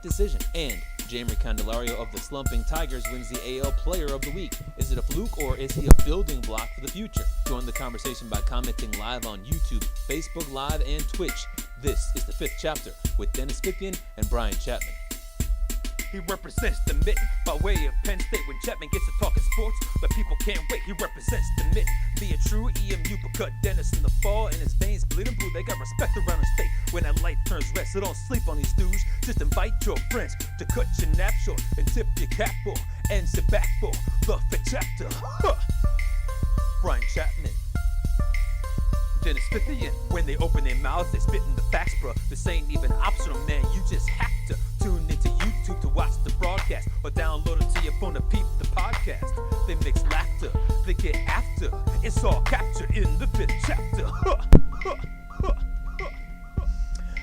decision. And Candelario of the Slumping Tigers wins the AL Player of the Week. Is it a fluke or is he a building block for the future? Join the conversation by commenting live on YouTube, Facebook Live, and Twitch. This is the Fifth Chapter with Dennis Fithian and Brian Chapman. He represents the mitten by way of Penn State. When Chapman gets to talking sports, but people can't wait. He represents the mitten. Be a true EMU, but cut Dennis in the fall and his veins bleeding blue. They got respect around the state when that light turns red. So don't sleep on these dudes. Just invite your friends to cut your nap short and tip your cap for and sit back for the Fifth Chapter. Brian Chapman. Dennis Fithian. When they open their mouths, they spit in the facts, bro. This ain't even optional, man. You just have to tune into YouTube to watch the broadcast or download it to your phone to peep the podcast. They mix laughter, they get after. It's all captured in the Fifth Chapter.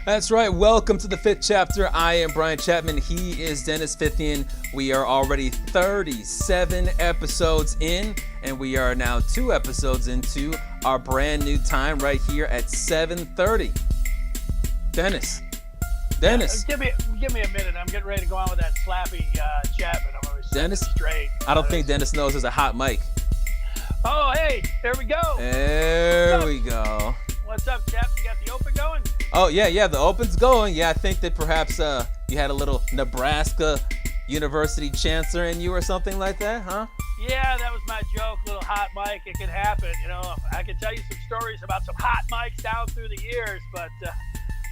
That's right. Welcome to the Fifth Chapter. I am Brian Chapman. He is Dennis Fithian. We are already 37 episodes in, and we are now 2 episodes into our brand new time right here at 7:30. Dennis. Give me a minute. I'm getting ready to go on with that slappy Chapman. I'm always Dennis. Straight. I don't think Dennis knows there's a hot mic. Oh, hey, there we go. There we go. What's up, Chap? You got the open going? Oh, yeah, the open's going. Yeah, I think that perhaps you had a little Nebraska University Chancellor in you or something like that, huh? Yeah, that was my joke. Little hot mic. It can happen. You know, I can tell you some stories about some hot mics down through the years, but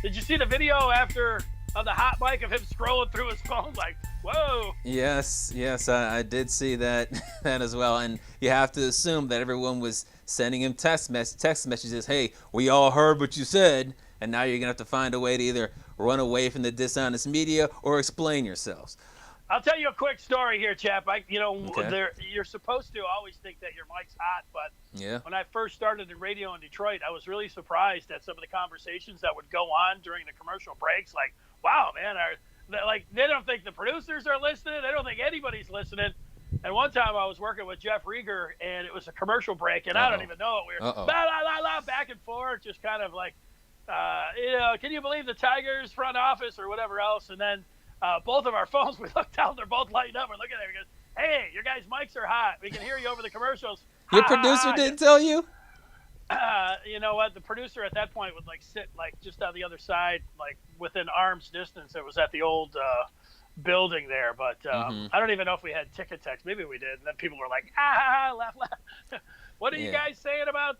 did you see the video after of the hot mic of him scrolling through his phone like, whoa? Yes, I did see that as well. And you have to assume that everyone was sending him text messages. Hey, we all heard what you said. And now you're going to have to find a way to either run away from the dishonest media or explain yourselves. I'll tell you a quick story here, Chap. Okay. You're supposed to always think that your mic's hot, but Yeah. when I first started in radio in Detroit, I was really surprised at some of the conversations that would go on during the commercial breaks. Like, wow, man, they don't think the producers are listening. They don't think anybody's listening. And one time I was working with Jeff Rieger, and it was a commercial break, and I don't even know it. We were back and forth, just kind of like, can you believe the Tigers front office or whatever else? And then both of our phones, we look down, they're both lighting up. We're looking at it, we go, hey, your guys' mics are hot. We can hear you over the commercials. Your producer didn't tell you? You know what? The producer at that point would sit just on the other side, like within arm's distance. It was at the old building there, but I don't even know if we had ticket text. Maybe we did. And then people were like, laugh. What are you guys saying about,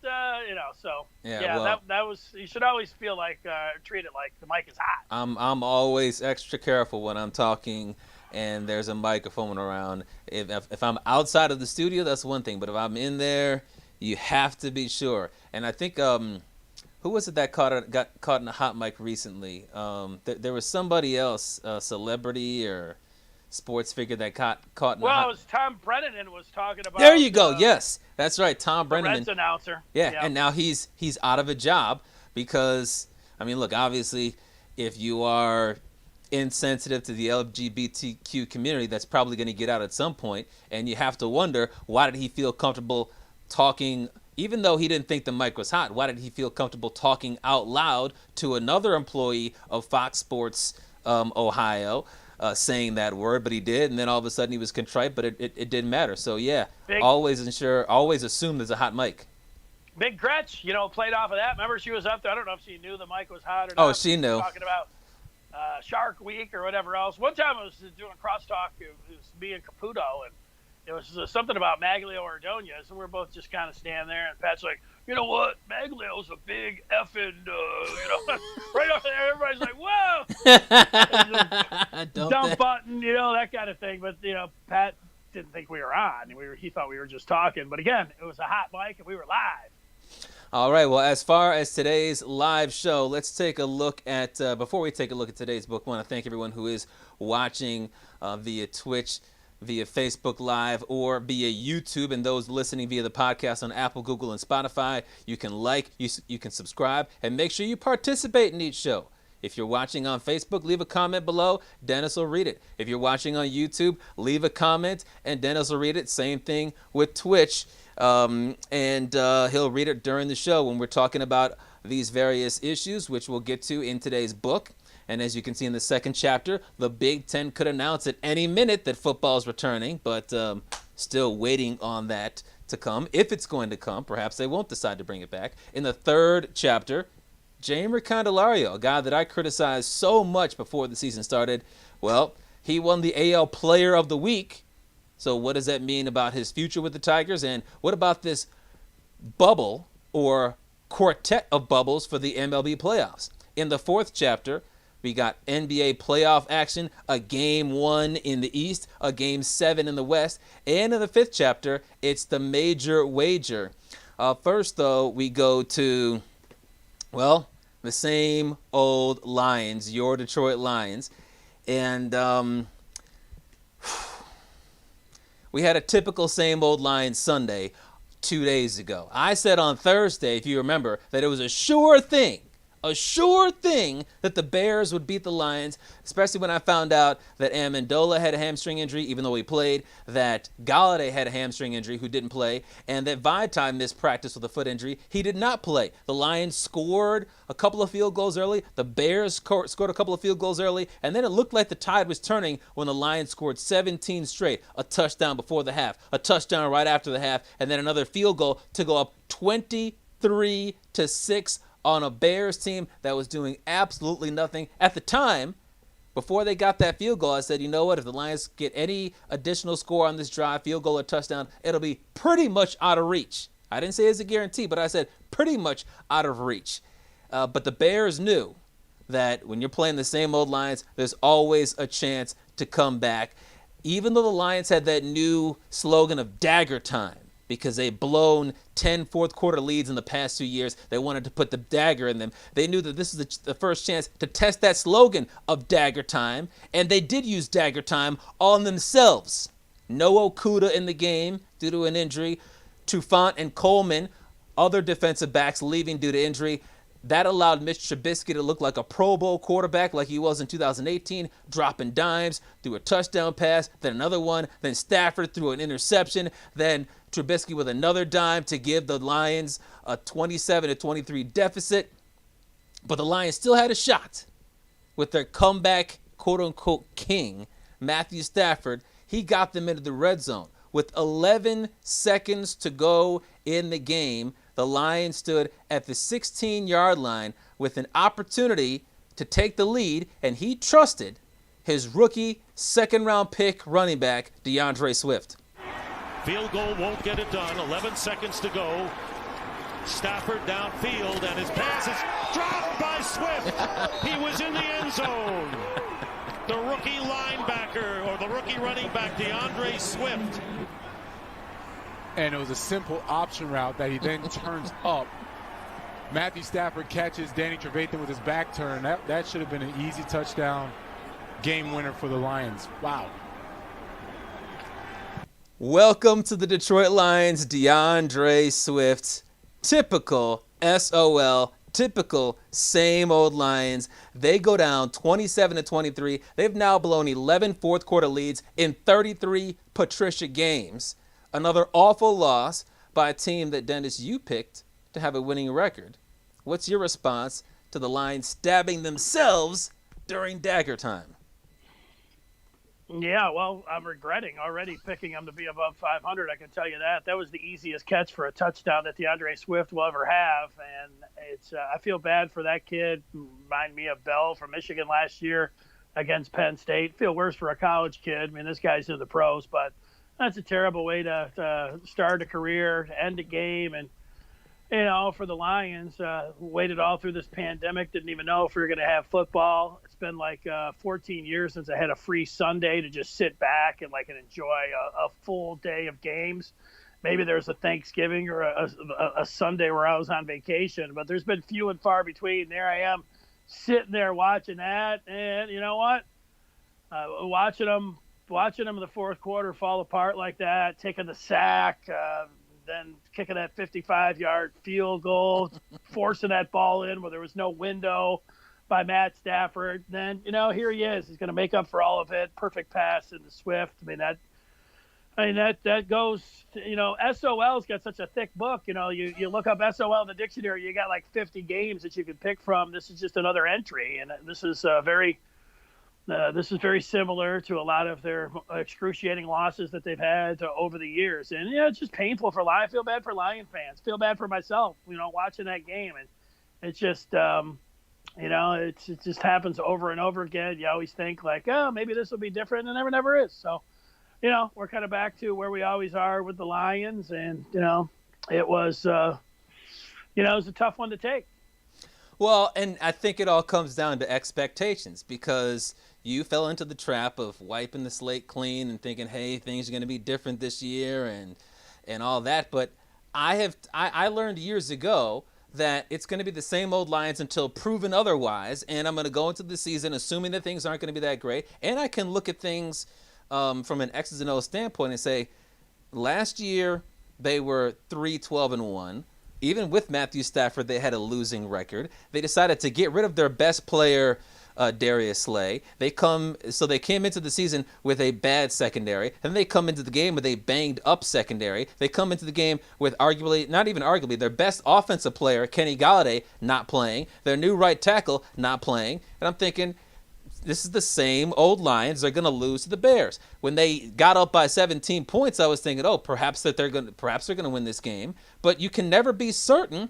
so that was, you should always feel like, treat it like the mic is hot. I'm always extra careful when I'm talking and there's a microphone around. If I'm outside of the studio, that's one thing, but if I'm in there, you have to be sure. And I think, who was it that got caught in a hot mic recently? There was somebody else, a celebrity or sports figure that caught in a hot. Well, it was Tom Brennan was talking about. There you go. Yes, that's right, Tom Brennan. Reds announcer. Yeah, and now he's out of a job because, I mean, look, obviously, if you are insensitive to the LGBTQ community, that's probably going to get out at some point, and you have to wonder, why did he feel comfortable talking, even though he didn't think the mic was hot, why did he feel comfortable talking out loud to another employee of Fox Sports Ohio, saying that word? But he did, and then all of a sudden he was contrite, but it didn't matter. So yeah, always assume there's a hot mic. Big Gretch, played off of that. Remember, she was up there. I don't know if she knew the mic was hot or not. Oh, she knew. Talking about Shark Week or whatever else. One time I was doing crosstalk. It was me and Caputo, and it was something about Maglio Ordonez, and we were both just kind of standing there, and Pat's like, you know what, Maglio's a big effing, right up there, everybody's like, whoa! Dump button, that kind of thing, but, Pat didn't think we were on. He thought we were just talking, but again, it was a hot mic, and we were live. All right, well, as far as today's live show, let's take a look at, before we take a look at today's book, I want to thank everyone who is watching via Twitch, via Facebook Live, or via YouTube, and those listening via the podcast on Apple, Google, and Spotify. You can you can subscribe, and make sure you participate in each show. If you're watching on Facebook, leave a comment below. Dennis will read it. If you're watching on YouTube, leave a comment, and Dennis will read it. Same thing with Twitch, and he'll read it during the show when we're talking about these various issues, which we'll get to in today's book. And as you can see in the second chapter, the Big Ten could announce at any minute that football is returning, but still waiting on that to come. If it's going to come, perhaps they won't decide to bring it back. In the third chapter, Jamer Candelario, a guy that I criticized so much before the season started, well, he won the AL Player of the Week. So what does that mean about his future with the Tigers? And what about this bubble or quartet of bubbles for the MLB playoffs? In the fourth chapter, we got NBA playoff action, a Game 1 in the East, a Game 7 in the West, and in the fifth chapter, it's the major wager. First, though, we go to, well, the same old Lions, your Detroit Lions. And we had a typical same old Lions Sunday 2 days ago. I said on Thursday, if you remember, that it was a sure thing that the Bears would beat the Lions, especially when I found out that Amendola had a hamstring injury, even though he played, that Galladay had a hamstring injury who didn't play, and that Vaitai missed practice with a foot injury. He did not play. The Lions scored a couple of field goals early. The Bears scored a couple of field goals early, and then it looked like the tide was turning when the Lions scored 17 straight, a touchdown before the half, a touchdown right after the half, and then another field goal to go up 23-6 on a Bears team that was doing absolutely nothing. At the time, before they got that field goal, I said, you know what, if the Lions get any additional score on this drive, field goal or touchdown, it'll be pretty much out of reach. I didn't say it's a guarantee, but I said pretty much out of reach. But the Bears knew that when you're playing the same old Lions, there's always a chance to come back. Even though the Lions had that new slogan of Dagger Time, because they've blown 10 fourth-quarter leads in the past 2 years. They wanted to put the dagger in them. They knew that this is the first chance to test that slogan of Dagger Time, and they did use Dagger Time on themselves. No Okuda in the game due to an injury. Trufant and Coleman, other defensive backs, leaving due to injury. That allowed Mitch Trubisky to look like a Pro Bowl quarterback like he was in 2018, dropping dimes, threw a touchdown pass, then another one, then Stafford threw an interception, then Trubisky with another dime to give the Lions a 27-23 deficit. But the Lions still had a shot with their comeback, quote-unquote, king, Matthew Stafford. He got them into the red zone. With 11 seconds to go in the game, the Lions stood at the 16-yard line with an opportunity to take the lead, and he trusted his rookie second-round pick running back, DeAndre Swift. Field goal won't get it done. 11 seconds to go. Stafford downfield, and his pass is dropped by Swift. He was in the end zone. The rookie linebacker, or the rookie running back, DeAndre Swift. And it was a simple option route that he then turns up. Matthew Stafford catches Danny Trevathan with his back turn. That should have been an easy touchdown game winner for the Lions. Wow. Welcome to the Detroit Lions, DeAndre Swift. Typical SOL, typical same old Lions. They go down 27-23. They've now blown 11 fourth-quarter leads in 33 Patricia games. Another awful loss by a team that, Dennis, you picked to have a winning record. What's your response to the Lions stabbing themselves during Dagger Time? Yeah, well, I'm regretting already picking them to be above 500. I can tell you that. That was the easiest catch for a touchdown that DeAndre Swift will ever have. And it's I feel bad for that kid. Remind me of Bell from Michigan last year against Penn State. Feel worse for a college kid. I mean, this guy's in the pros, but that's a terrible way to start a career, to end a game. And, you know, for the Lions, waited all through this pandemic, didn't even know if we were going to have football. It's been like 14 years since I had a free Sunday to just sit back and enjoy a full day of games. Maybe there's a Thanksgiving or a Sunday where I was on vacation, but there's been few and far between. There I am sitting there watching that, and you know what? Watching them in the fourth quarter fall apart like that, taking the sack, then kicking that 55-yard field goal, forcing that ball in where there was no window by Matt Stafford. Then, you know, here he is. He's going to make up for all of it. Perfect pass into Swift. I mean, I mean, that goes, SOL's got such a thick book. You look up SOL in the dictionary, you got like 50 games that you can pick from. This is just another entry, and this is very similar to a lot of their excruciating losses that they've had over the years. And it's just painful for Lion. I feel bad for Lion fans. Feel bad for myself, watching that game, and it's just it just happens over and over again. You always think like, oh, maybe this will be different, and never is. So. We're kind of back to where we always are with the Lions, and it was a tough one to take. Well, and I think it all comes down to expectations, because you fell into the trap of wiping the slate clean and thinking, hey, things are going to be different this year and all that. But I learned years ago that it's going to be the same old Lions until proven otherwise, and I'm going to go into the season assuming that things aren't going to be that great, and I can look at things from an X's and O's standpoint and say, last year they were 3-12-1. Even with Matthew Stafford, they had a losing record. They decided to get rid of their best player, Darius Slay. They came into the season with a bad secondary, and they come into the game with a banged up secondary. They come into the game with not even arguably, their best offensive player, Kenny Golladay, not playing. Their new right tackle not playing. And I'm thinking, this is the same old Lions. They're going to lose to the Bears. When they got up by 17 points, I was thinking, perhaps they're going to win this game. But you can never be certain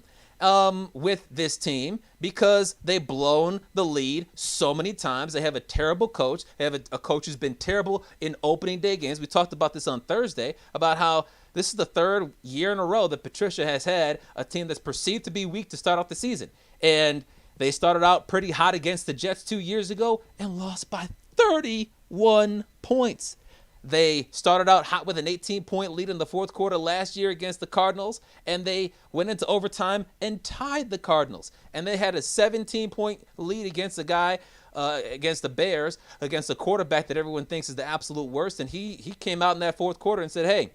with this team, because they've blown the lead so many times. They have a terrible coach. They have a coach who's been terrible in opening day games. We talked about this on Thursday, about how this is the third year in a row that Patricia has had a team that's perceived to be weak to start off the season. And they started out pretty hot against the Jets 2 years ago and lost by 31 points. They started out hot with an 18-point lead in the fourth quarter last year against the Cardinals, and they went into overtime and tied the Cardinals. And they had a 17-point lead against against the Bears, against a quarterback that everyone thinks is the absolute worst. And he came out in that fourth quarter and said, hey,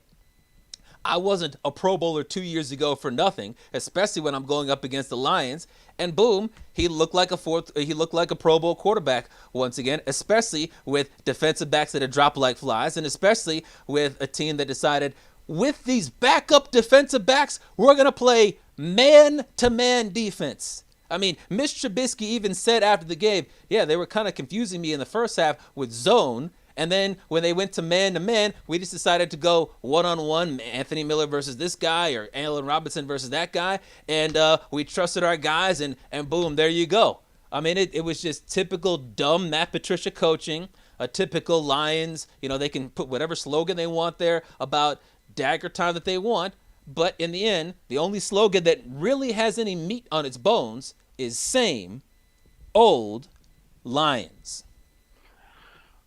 I wasn't a Pro Bowler 2 years ago for nothing, especially when I'm going up against the Lions. And boom, he looked like a Pro Bowl quarterback once again, especially with defensive backs that had dropped like flies, and especially with a team that decided, with these backup defensive backs, we're going to play man-to-man defense. I mean, Mitch Trubisky even said after the game, yeah, they were kind of confusing me in the first half with zone. And then when they went to man-to-man, we just decided to go one-on-one, Anthony Miller versus this guy, or Allen Robinson versus that guy. And we trusted our guys, and boom, there you go. I mean, it was just typical dumb Matt Patricia coaching, a typical Lions. They can put whatever slogan they want there about Dagger Time that they want. But in the end, the only slogan that really has any meat on its bones is same old Lions.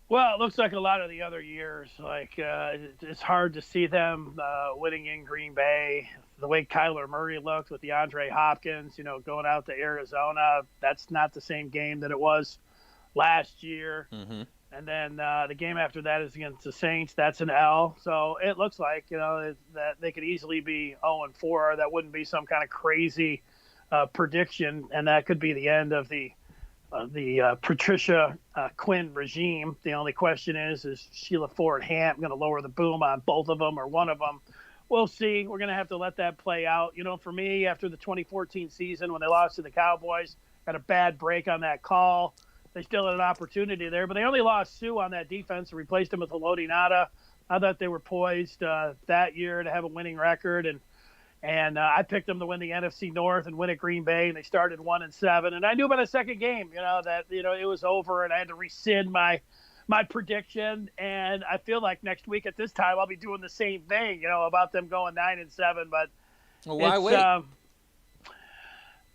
Well, it looks like a lot of the other years, it's hard to see them winning in Green Bay. The way Kyler Murray looked with DeAndre Hopkins, going out to Arizona, that's not the same game that it was last year. Mm-hmm. And then the game after that is against the Saints. That's an L. So it looks like, that they could easily be 0-4. That wouldn't be some kind of crazy prediction, and that could be the end of the Patricia Quinn regime. The only question is Sheila Ford Hamp going to lower the boom on both of them or one of them? We'll see. We're going to have to let that play out. For me, after the 2014 season when they lost to the Cowboys, got a bad break on that call. They still had an opportunity there, but they only lost Sue on that defense and replaced him with Elodie Nada. I thought they were poised that year to have a winning record, and I picked them to win the NFC North and win at Green Bay, and they started 1-7. And I knew by the second game, that it was over, and I had to rescind my prediction. And I feel like next week at this time I'll be doing the same thing, about them going 9-7. But why wait?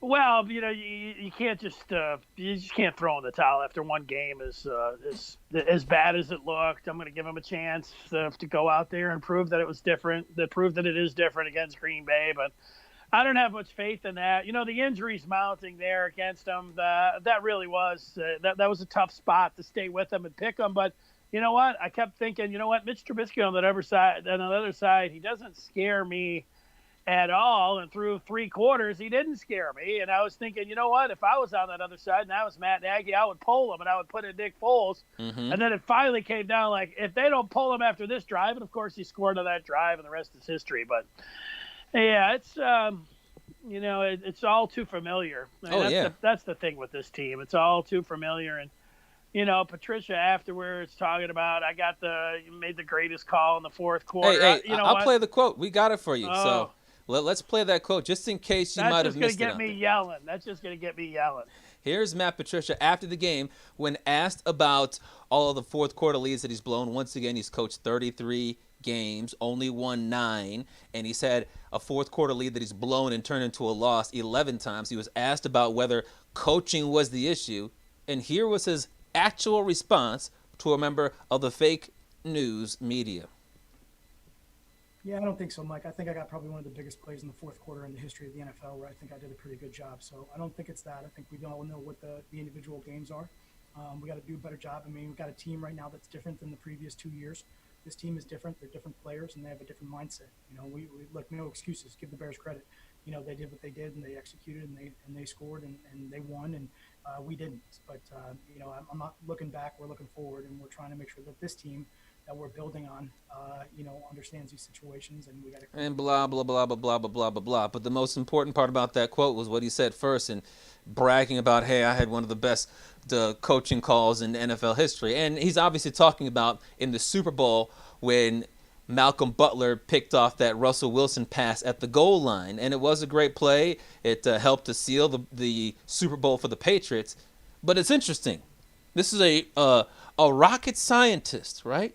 Well, you can't you just can't throw in the towel after one game is as bad as it looked. I'm going to give them a chance to go out there and prove that it was different, prove that it is different against Green Bay. But I don't have much faith in that. The injuries mounting there against them, that really was that was a tough spot to stay with them and pick them. But you know what? I kept thinking, Mitch Trubisky on the other side, he doesn't scare me at all. And through 3 quarters, he didn't scare me. And I was thinking, you know what? If I was on that other side and I was Matt Nagy, I would pull him and I would put in Nick Foles. Mm-hmm. And then it finally came down like, if they don't pull him after this drive, and of course he scored on that drive and the rest is history. But yeah, it's it's all too familiar. That's the thing with this team. It's all too familiar. And Patricia afterwards talking about, you made the greatest call in the fourth quarter. Hey, I'll play the quote. We got it for you. So let's play that quote just in case you might have missed it. That's just going to get me yelling. That's just going to get me yelling. Here's Matt Patricia after the game when asked about all of the fourth quarter leads that he's blown. Once again, he's coached 33 games, only won 9, and he's had a fourth quarter lead that he's blown and turned into a loss 11 times. He was asked about whether coaching was the issue, and here was his actual response to a member of the fake news media. Yeah, I don't think so, Mike. I think I got probably one of the biggest plays in the fourth quarter in the history of the NFL where I think I did a pretty good job. So I don't think it's that. I think we all know what the individual games are. We got to do a better job. I mean, we've got a team right now that's different than the previous 2 years. This team is different. They're different players, and they have a different mindset. We look, no excuses. Give the Bears credit. They did what they did, and they executed, and they scored, and they won, and we didn't. But I'm not looking back. We're looking forward, and we're trying to make sure that this team that we're building on, understands these situations, and we got to. And blah blah blah blah blah blah blah blah blah. But the most important part about that quote was what he said first, and bragging about, hey, I had one of the best coaching calls in NFL history, and he's obviously talking about in the Super Bowl when Malcolm Butler picked off that Russell Wilson pass at the goal line, and it was a great play. It helped to seal the Super Bowl for the Patriots. But it's interesting. This is a rocket scientist, right?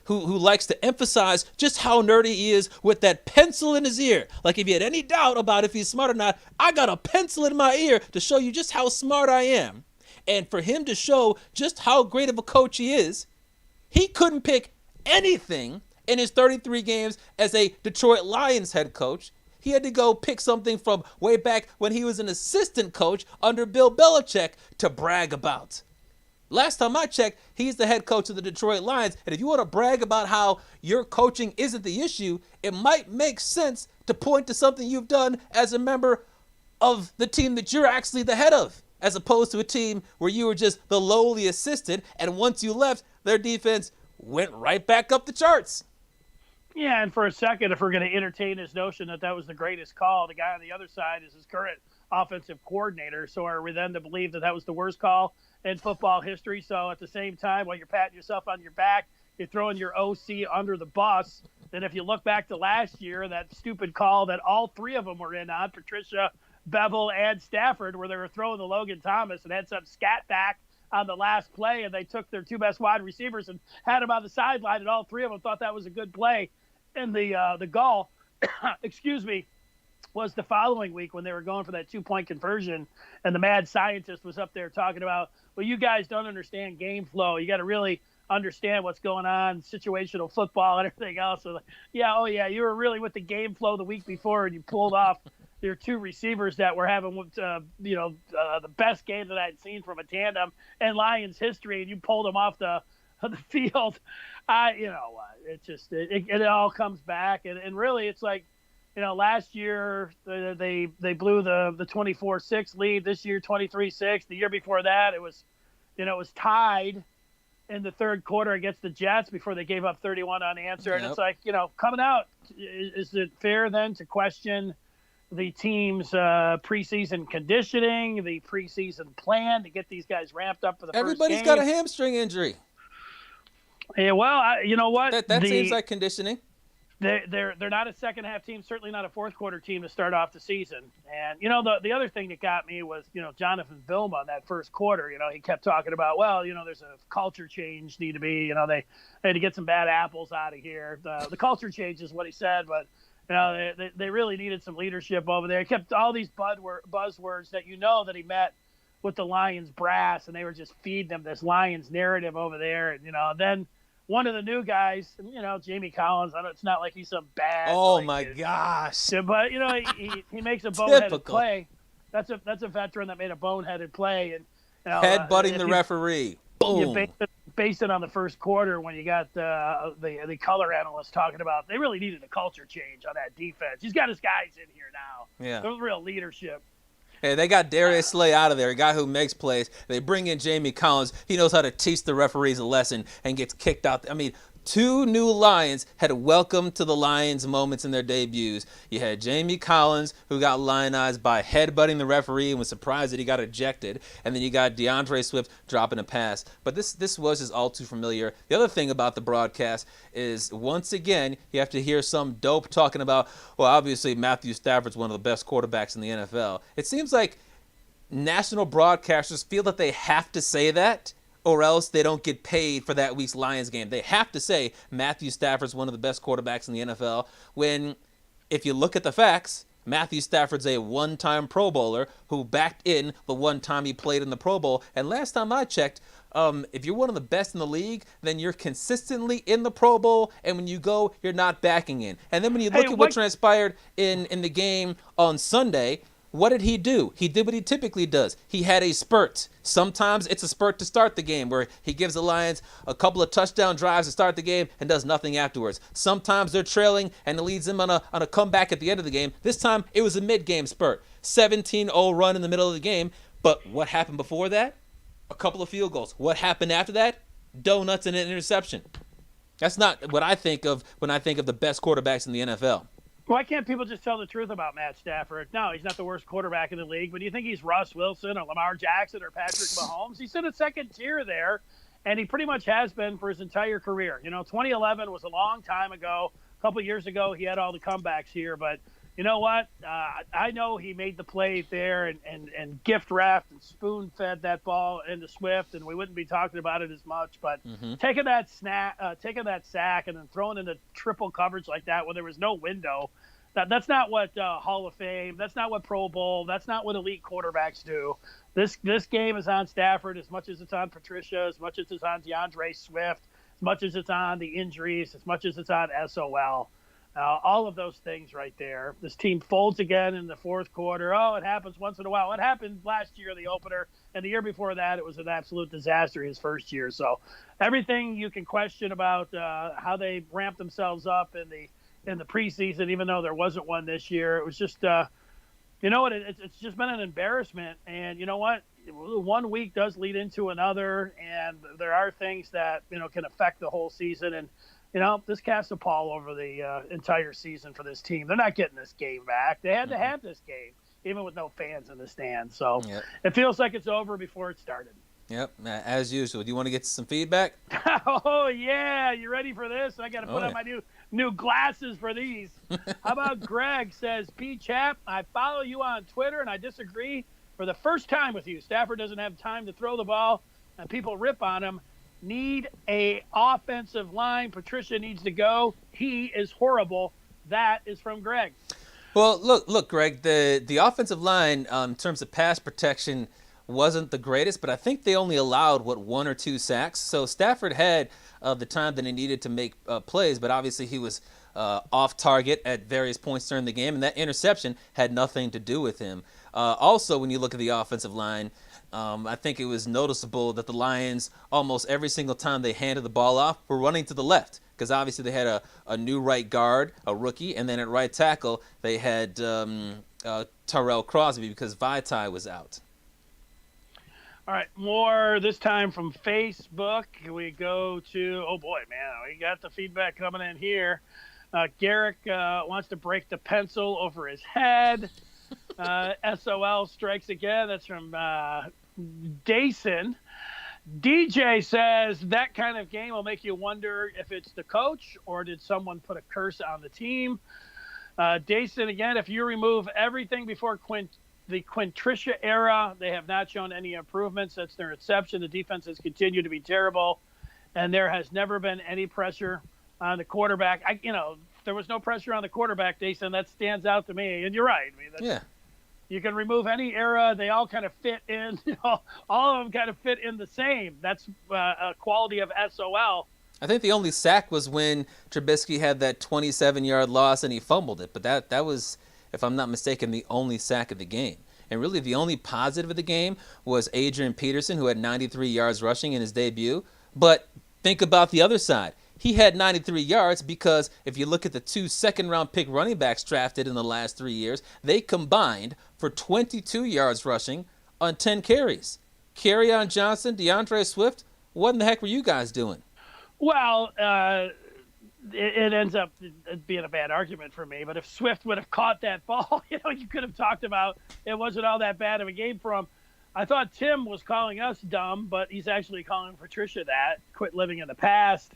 Who likes to emphasize just how nerdy he is with that pencil in his ear. Like if you had any doubt about if he's smart or not, I got a pencil in my ear to show you just how smart I am. And for him to show just how great of a coach he is, he couldn't pick anything in his 33 games as a Detroit Lions head coach. He had to go pick something from way back when he was an assistant coach under Bill Belichick to brag about. Last time I checked, he's the head coach of the Detroit Lions. And if you want to brag about how your coaching isn't the issue, it might make sense to point to something you've done as a member of the team that you're actually the head of, as opposed to a team where you were just the lowly assistant, and once you left, their defense went right back up the charts. Yeah, and for a second, if we're going to entertain this notion that was the greatest call, the guy on the other side is his current offensive coordinator. So are we then to believe that was the worst call in football history? So at the same time, while you're patting yourself on your back, you're throwing your OC under the bus. Then if you look back to last year, that stupid call that all 3 of them were in on, Patricia, Bevel, and Stafford, where they were throwing the Logan Thomas and had some scat back on the last play, and they took their 2 best wide receivers and had them on the sideline, and all 3 of them thought that was a good play. And the goal, excuse me, was the following week when they were going for that 2-point conversion, and the mad scientist was up there talking about, well, you guys don't understand game flow. You got to really understand what's going on, situational football and everything else. So, yeah, you were really with the game flow the week before, and you pulled off your 2 receivers that were having, the best game that I'd seen from a tandem in Lions history, and you pulled them off the field. It all comes back, and really it's like, last year they blew the 24-6 lead. This year 23-6. The year before that it was tied in the third quarter against the Jets before they gave up 31 unanswered. Yep. And it's like, coming out, is it fair then to question the team's preseason conditioning, the preseason plan to get these guys ramped up for the Everybody's first game? got a hamstring injury. Yeah, well, you know what? That seems like conditioning. They're not a second half team, certainly not a fourth quarter team to start off the season. And the other thing that got me was Jonathan Vilma in that first quarter. He kept talking about, there's a culture change need to be. They had to get some bad apples out of here. The culture change is what he said, but they really needed some leadership over there. He kept all these buzzwords that that he met with the Lions brass, and they were just feeding them this Lions narrative over there. And then one of the new guys, Jamie Collins, I know it's not like he's some bad. Oh my gosh! But he makes a boneheaded play. That's a veteran that made a boneheaded play, and headbutting the referee. Boom. based it on the first quarter when you got the color analyst talking about they really needed a culture change on that defense. He's got his guys in here now. Yeah. There's real leadership. Hey, they got Darius Slay out of there, a guy who makes plays. They bring in Jamie Collins. He knows how to teach the referees a lesson and gets kicked out. I mean, 2 new Lions had welcome to the Lions moments in their debuts. You had Jamie Collins, who got lionized by headbutting the referee and was surprised that he got ejected. And then you got DeAndre Swift dropping a pass. But this was just all too familiar. The other thing about the broadcast is, once again, you have to hear some dope talking about, well, obviously Matthew Stafford's one of the best quarterbacks in the NFL. It seems like national broadcasters feel that they have to say that, or else they don't get paid for that week's Lions game. They have to say Matthew Stafford's one of the best quarterbacks in the NFL, when, if you look at the facts, Matthew Stafford's a one-time Pro Bowler who backed in the one time he played in the Pro Bowl. And last time I checked, if you're one of the best in the league, then you're consistently in the Pro Bowl, and when you go, you're not backing in. And then when you look at what transpired in the game on Sunday, what did he do? He did what he typically does. He had a spurt. Sometimes it's a spurt to start the game where he gives the Lions a couple of touchdown drives to start the game and does nothing afterwards. Sometimes they're trailing and it leads them on a comeback at the end of the game. This time it was a mid-game spurt. 17-0 run in the middle of the game. But what happened before that? A couple of field goals. What happened after that? Donuts and an interception. That's not what I think of when I think of the best quarterbacks in the NFL. Why can't people just tell the truth about Matt Stafford? No, he's not the worst quarterback in the league, but do you think he's Russ Wilson or Lamar Jackson or Patrick Mahomes? He's in a second tier there, and he pretty much has been for his entire career. 2011 was a long time ago. A couple of years ago, he had all the comebacks here, but you know what? I know he made the play there and gift wrapped and spoon fed that ball into Swift, and we wouldn't be talking about it as much. But taking that sack and then throwing into triple coverage like that when there was no window, that's not what Hall of Fame. That's not what Pro Bowl. That's not what elite quarterbacks do. This game is on Stafford as much as it's on Patricia, as much as it's on DeAndre Swift, as much as it's on the injuries, as much as it's on SOL. All of those things right there. This team folds again in the fourth quarter. Oh, it happens once in a while. It happened last year, the opener, and the year before that, it was an absolute disaster his first year. So everything you can question about how they ramped themselves up in the preseason, even though there wasn't one this year, it was just, it's just been an embarrassment. And you know what? 1 week does lead into another, and there are things that, can affect the whole season. And this casts a pall over the entire season for this team. They're not getting this game back. They had to have this game, even with no fans in the stands. So It feels like it's over before it started. Yep, as usual. Do you want to get some feedback? Oh, yeah. You ready for this? I got to put on my new glasses for these. How about Greg says, P-Chap, I follow you on Twitter, and I disagree for the first time with you. Stafford doesn't have time to throw the ball, and people rip on him. Need a offensive line. Patricia needs to go. He is horrible. That is from Greg. Well, look, Greg. The offensive line, in terms of pass protection, wasn't the greatest, but I think they only allowed 1 or 2 sacks. So Stafford had the time that he needed to make plays, but obviously he was off target at various points during the game, and that interception had nothing to do with him. Also, when you look at the offensive line, I think it was noticeable that the Lions, almost every single time they handed the ball off, were running to the left, because obviously they had a new right guard, a rookie, and then at right tackle they had Terrell Crosby because Vitae was out. All right, more this time from Facebook. We go to, oh boy, man, we got the feedback coming in here. Garrick wants to break the pencil over his head. SOL strikes again. That's from Dason. DJ says that kind of game will make you wonder if it's the coach or did someone put a curse on the team. Dason again, if you remove everything before the Quintricia era, they have not shown any improvements. That's their inception. The defense has continued to be terrible, and there has never been any pressure on the quarterback. There was no pressure on the quarterback, Dason. That stands out to me, and you're right. You can remove any era. They all kind of fit in. All of them kind of fit in the same. That's a quality of SOL. I think the only sack was when Trubisky had that 27-yard loss and he fumbled it. But that was, if I'm not mistaken, the only sack of the game. And really the only positive of the game was Adrian Peterson, who had 93 yards rushing in his debut. But think about the other side. He had 93 yards because if you look at the 2 second-round pick running backs drafted in the last 3 years, they combined for 22 yards rushing on 10 carries. Kerryon Johnson, DeAndre Swift, what in the heck were you guys doing? Well, it ends up being a bad argument for me. But if Swift would have caught that ball, you could have talked about it wasn't all that bad of a game for him. I thought Tim was calling us dumb, but he's actually calling Patricia that. Quit living in the past.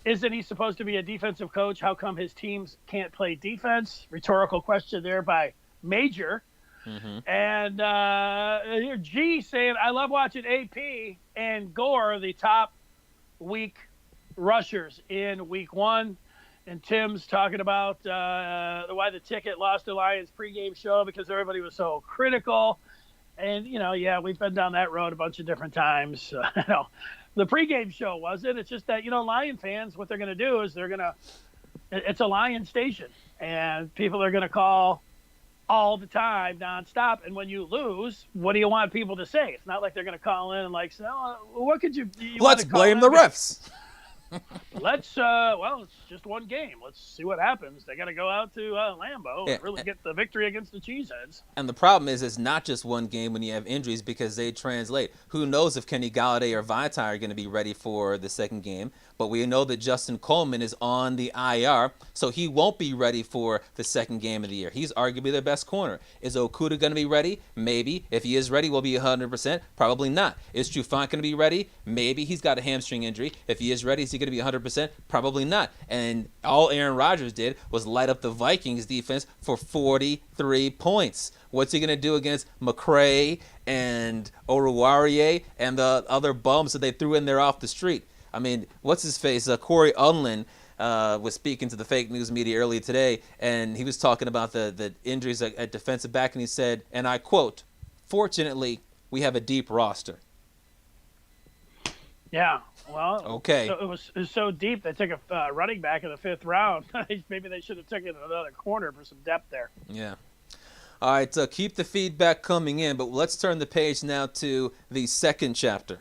Isn't he supposed to be a defensive coach? How come his teams can't play defense? Rhetorical question there by Major. Mm-hmm. And here G saying, I love watching AP and Gore, the top week rushers in week 1. And Tim's talking about why the ticket lost the Lions pregame show because everybody was so critical. And, we've been down that road a bunch of different times. The pregame show wasn't. It's just that, Lion fans, what they're going to do is it's a Lion station. And people are going to call all the time, nonstop. And when you lose, what do you want people to say? It's not like they're going to call in and say, what could you let's blame the refs. It's just one game. Let's see what happens. They got to go out to Lambeau and really get the victory against the Cheeseheads. And the problem is it's not just one game when you have injuries because they translate. Who knows if Kenny Galladay or Vaitai are going to be ready for the second game. But we know that Justin Coleman is on the IR, so he won't be ready for the second game of the year. He's arguably their best corner. Is Okudah going to be ready? Maybe. If he is ready, will be 100%? Probably not. Is Trufant going to be ready? Maybe. He's got a hamstring injury. If he is ready, is he going to be 100%? Probably not. And all Aaron Rodgers did was light up the Vikings defense for 43 points. What's he going to do against McCray and Oruwariye and the other bums that they threw in there off the street? I mean, what's his face? Corey Unlin was speaking to the fake news media earlier today, and he was talking about the injuries at defensive back, and he said, and I quote, "Fortunately, we have a deep roster." Yeah, well, okay. So it was so deep they took a running back in the 5th round. Maybe they should have taken another corner for some depth there. Yeah. All right, so keep the feedback coming in, but let's turn the page now to the second chapter.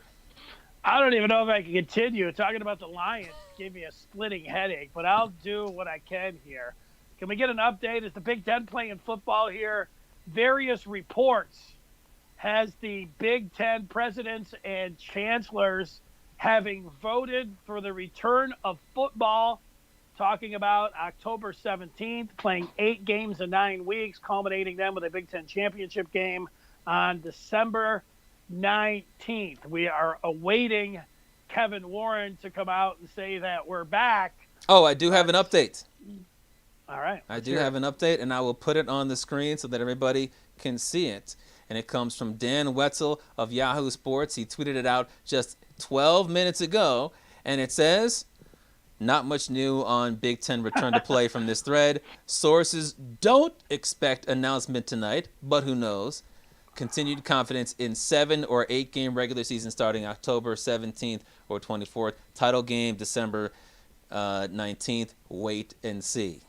I don't even know if I can continue. Talking about the Lions gave me a splitting headache, but I'll do what I can here. Can we get an update? Is the Big Ten playing football here? Various reports has the Big Ten presidents and chancellors having voted for the return of football, talking about October 17th, playing 8 games in 9 weeks, culminating them with a Big Ten championship game on December 19th. We are awaiting Kevin Warren to come out and say that we're back. Oh, I do have an update. All right. I do have an update, and I will put it on the screen so that everybody can see it. And it comes from Dan Wetzel of Yahoo Sports. He tweeted it out just 12 minutes ago, and it says, not much new on Big Ten return to play from this thread. Sources don't expect announcement tonight, but who knows? Continued confidence in 7 or 8 game regular season starting October 17th or 24th. Title game December 19th. Wait and see.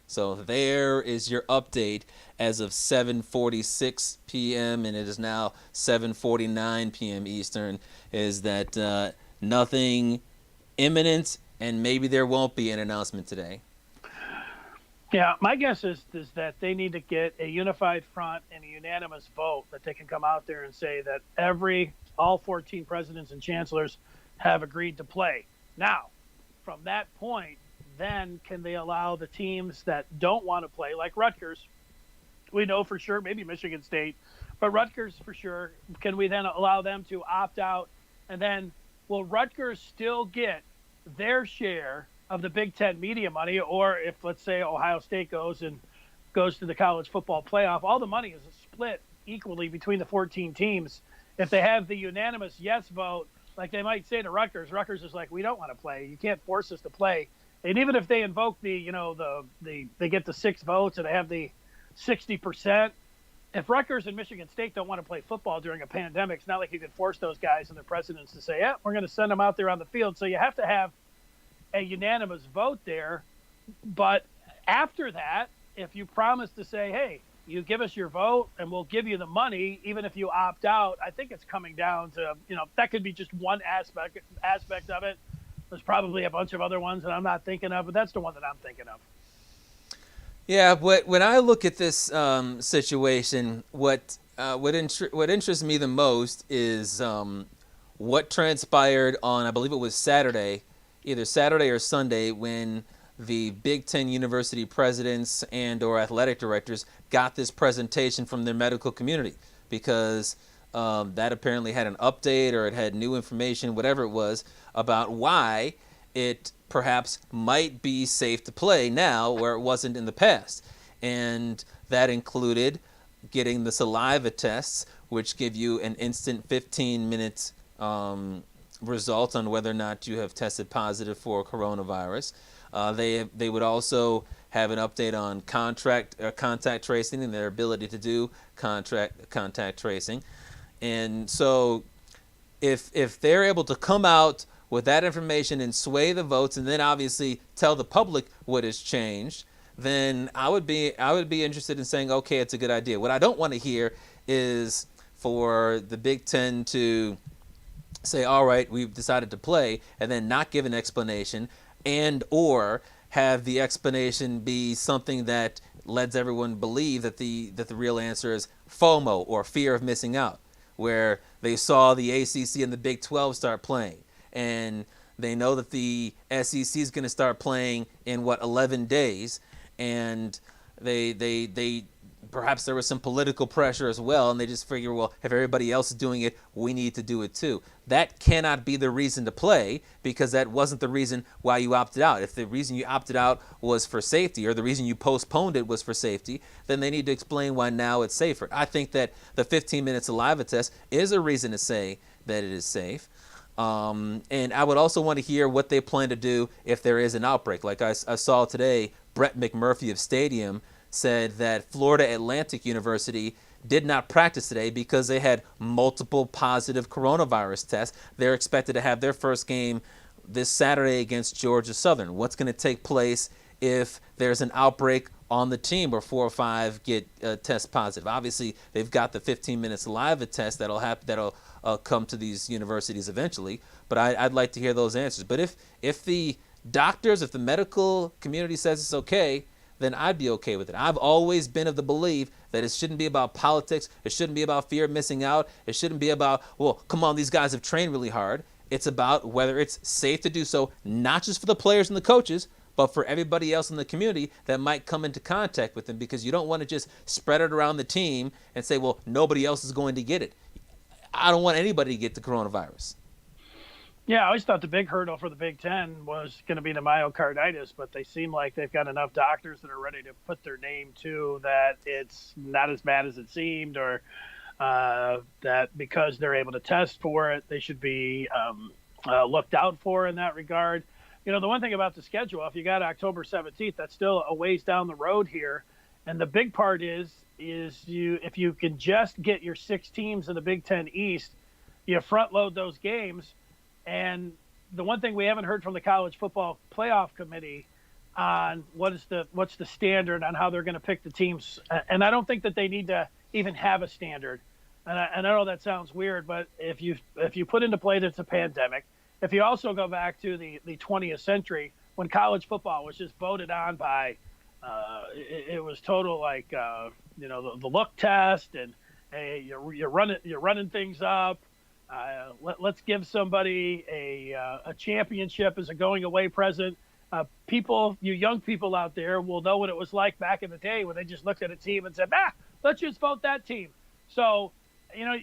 So there is your update as of 7:46 p.m. and it is now 7:49 p.m. Eastern. Is that nothing imminent, and maybe there won't be an announcement today. Yeah, my guess is that they need to get a unified front and a unanimous vote that they can come out there and say that all 14 presidents and chancellors have agreed to play. Now, from that point, then can they allow the teams that don't want to play, like Rutgers, we know for sure, maybe Michigan State, but Rutgers for sure, can we then allow them to opt out? And then will Rutgers still get their share of the Big Ten media money, or if, let's say, Ohio State goes to the college football playoff, all the money is split equally between the 14 teams. If they have the unanimous yes vote, like they might say to Rutgers is like, we don't want to play. You can't force us to play. And even if they invoke they get the 6 votes and they have the 60%, if Rutgers and Michigan State don't want to play football during a pandemic, it's not like you can force those guys and their presidents to say, yeah, we're going to send them out there on the field. So you have to have a unanimous vote there. But after that, if you promise to say, hey, you give us your vote and we'll give you the money, even if you opt out. I think it's coming down to, that could be just one aspect of it. There's probably a bunch of other ones that I'm not thinking of, but that's the one that I'm thinking of. Yeah, but when I look at this situation, what interests me the most is what transpired on, I believe it was Saturday, either Saturday or Sunday, when the Big Ten university presidents and or athletic directors got this presentation from their medical community, because that apparently had an update or it had new information, whatever it was, about why it perhaps might be safe to play now where it wasn't in the past. And that included getting the saliva tests, which give you an instant 15-minute result on whether or not you have tested positive for coronavirus. They would also have an update on contact tracing and their ability to do contact tracing. And so if they're able to come out with that information and sway the votes, and then obviously tell the public what has changed, then I would be interested in saying, okay, it's a good idea. What I don't want to hear is for the Big Ten to say, all right, we've decided to play, and then not give an explanation, and or have the explanation be something that lets everyone believe that the real answer is FOMO, or fear of missing out, where they saw the ACC and the Big 12 start playing, and they know that the SEC is going to start playing in 11 days, and they perhaps there was some political pressure as well, and they just figure, well, if everybody else is doing it, we need to do it too. That cannot be the reason to play, because that wasn't the reason why you opted out. If the reason you opted out was for safety, or the reason you postponed it was for safety, then they need to explain why now it's safer. I think that the 15-minute saliva test is a reason to say that it is safe. And I would also want to hear what they plan to do if there is an outbreak. Like I saw today, Brett McMurphy of Stadium said that Florida Atlantic University did not practice today because they had multiple positive coronavirus tests. They're expected to have their first game this Saturday against Georgia Southern. What's going to take place if there's an outbreak on the team where 4 or 5 get test positive? Obviously, they've got the 15-minute saliva test that'll come to these universities eventually. But I'd like to hear those answers. But if the doctors, if the medical community says it's okay, then I'd be okay with it. I've always been of the belief that it shouldn't be about politics. It shouldn't be about fear of missing out. It shouldn't be about, well, come on, these guys have trained really hard. It's about whether it's safe to do so, not just for the players and the coaches, but for everybody else in the community that might come into contact with them, because you don't want to just spread it around the team and say, well, nobody else is going to get it. I don't want anybody to get the coronavirus. Yeah, I always thought the big hurdle for the Big Ten was going to be the myocarditis, but they seem like they've got enough doctors that are ready to put their name to that it's not as bad as it seemed, or that because they're able to test for it, they should be looked out for in that regard. The one thing about the schedule, if you got October 17th, that's still a ways down the road here. And the big part is if you can just get your 6 teams in the Big Ten East, you front load those games. And the one thing we haven't heard from the College Football Playoff Committee on what's the standard on how they're going to pick the teams. And I don't think that they need to even have a standard. And I know that sounds weird, but if you put into play that it's a pandemic, if you also go back to the 20th century when college football was just voted on by, it was total like the look test, and hey, you're running things up. Let's give somebody a championship as a going away present. You young people out there will know what it was like back in the day when they just looked at a team and said, let's just vote that team. So,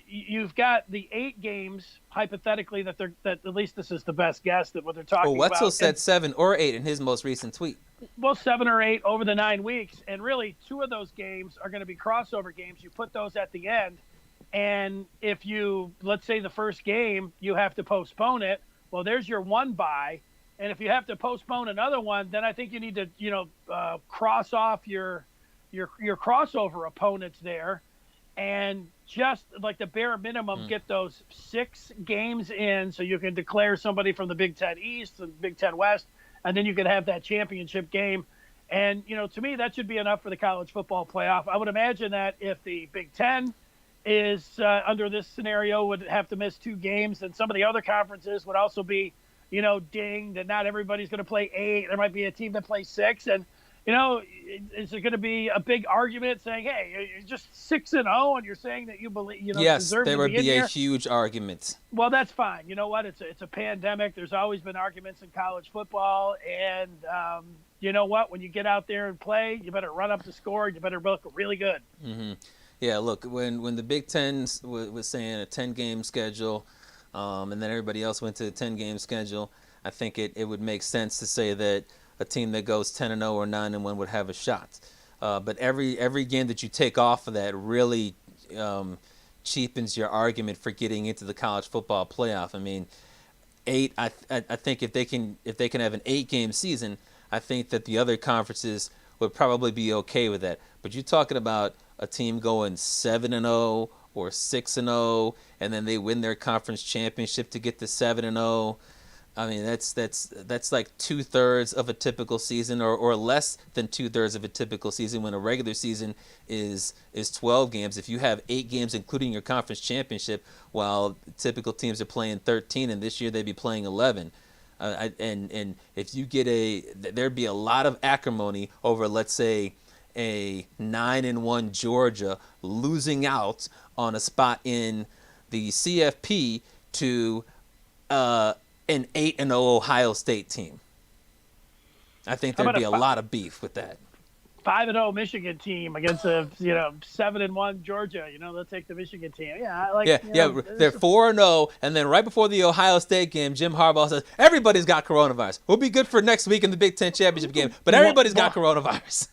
you've got the 8 games hypothetically that at least this is the best guess that what they're talking about. Well, Wetzel said 7 or 8 in his most recent tweet. Well, 7 or 8 over the 9 weeks, and really 2 of those games are going to be crossover games. You put those at the end. And if let's say the first game, you have to postpone it, well, there's your 1 bye. And if you have to postpone another one, then I think you need to, cross off your crossover opponents there, and just like the bare minimum, get those 6 games in so you can declare somebody from the Big Ten East and Big Ten West, and then you can have that championship game. And, to me, that should be enough for the college football playoff. I would imagine that if the Big Ten is under this scenario would have to miss 2 games, and some of the other conferences would also be, dinged, that not everybody's going to play 8. There might be a team that plays 6. And, is there going to be a big argument saying, hey, you're just 6-0 and you're saying that you believe, yes, deserve there to would be in be a here? huge argument. Well, that's fine. You know what? It's a pandemic. There's always been arguments in college football. And you know what? When you get out there and play, you better run up the score. You better look really good. Mm-hmm. Yeah, look, when the Big Ten was saying a 10-game schedule, and then everybody else went to a 10-game schedule, I think it would make sense to say that a team that goes 10-0 or 9-1 would have a shot. But every game that you take off of that really cheapens your argument for getting into the college football playoff. I mean, 8. I think if they can have an 8-game season, I think that the other conferences would probably be okay with that. But you're talking about a team going 7-0 or 6-0, and then they win their conference championship to get to 7-0. I mean, that's like 2/3 of a typical season, or less than 2/3 of a typical season, when a regular season is 12 games. If you have 8 games, including your conference championship, while typical teams are playing 13, and this year they'd be playing 11. And if you get there'd be a lot of acrimony over, let's say, a 9-1 Georgia losing out on a spot in the CFP to an 8-0 Ohio State team. I think there'd be a lot of beef with that. 5-0 Michigan team against a 7-1 Georgia. They'll take the Michigan team. Yeah, they're 4-0, and then right before the Ohio State game, Jim Harbaugh says everybody's got coronavirus. We'll be good for next week in the Big Ten championship game, but everybody's got coronavirus.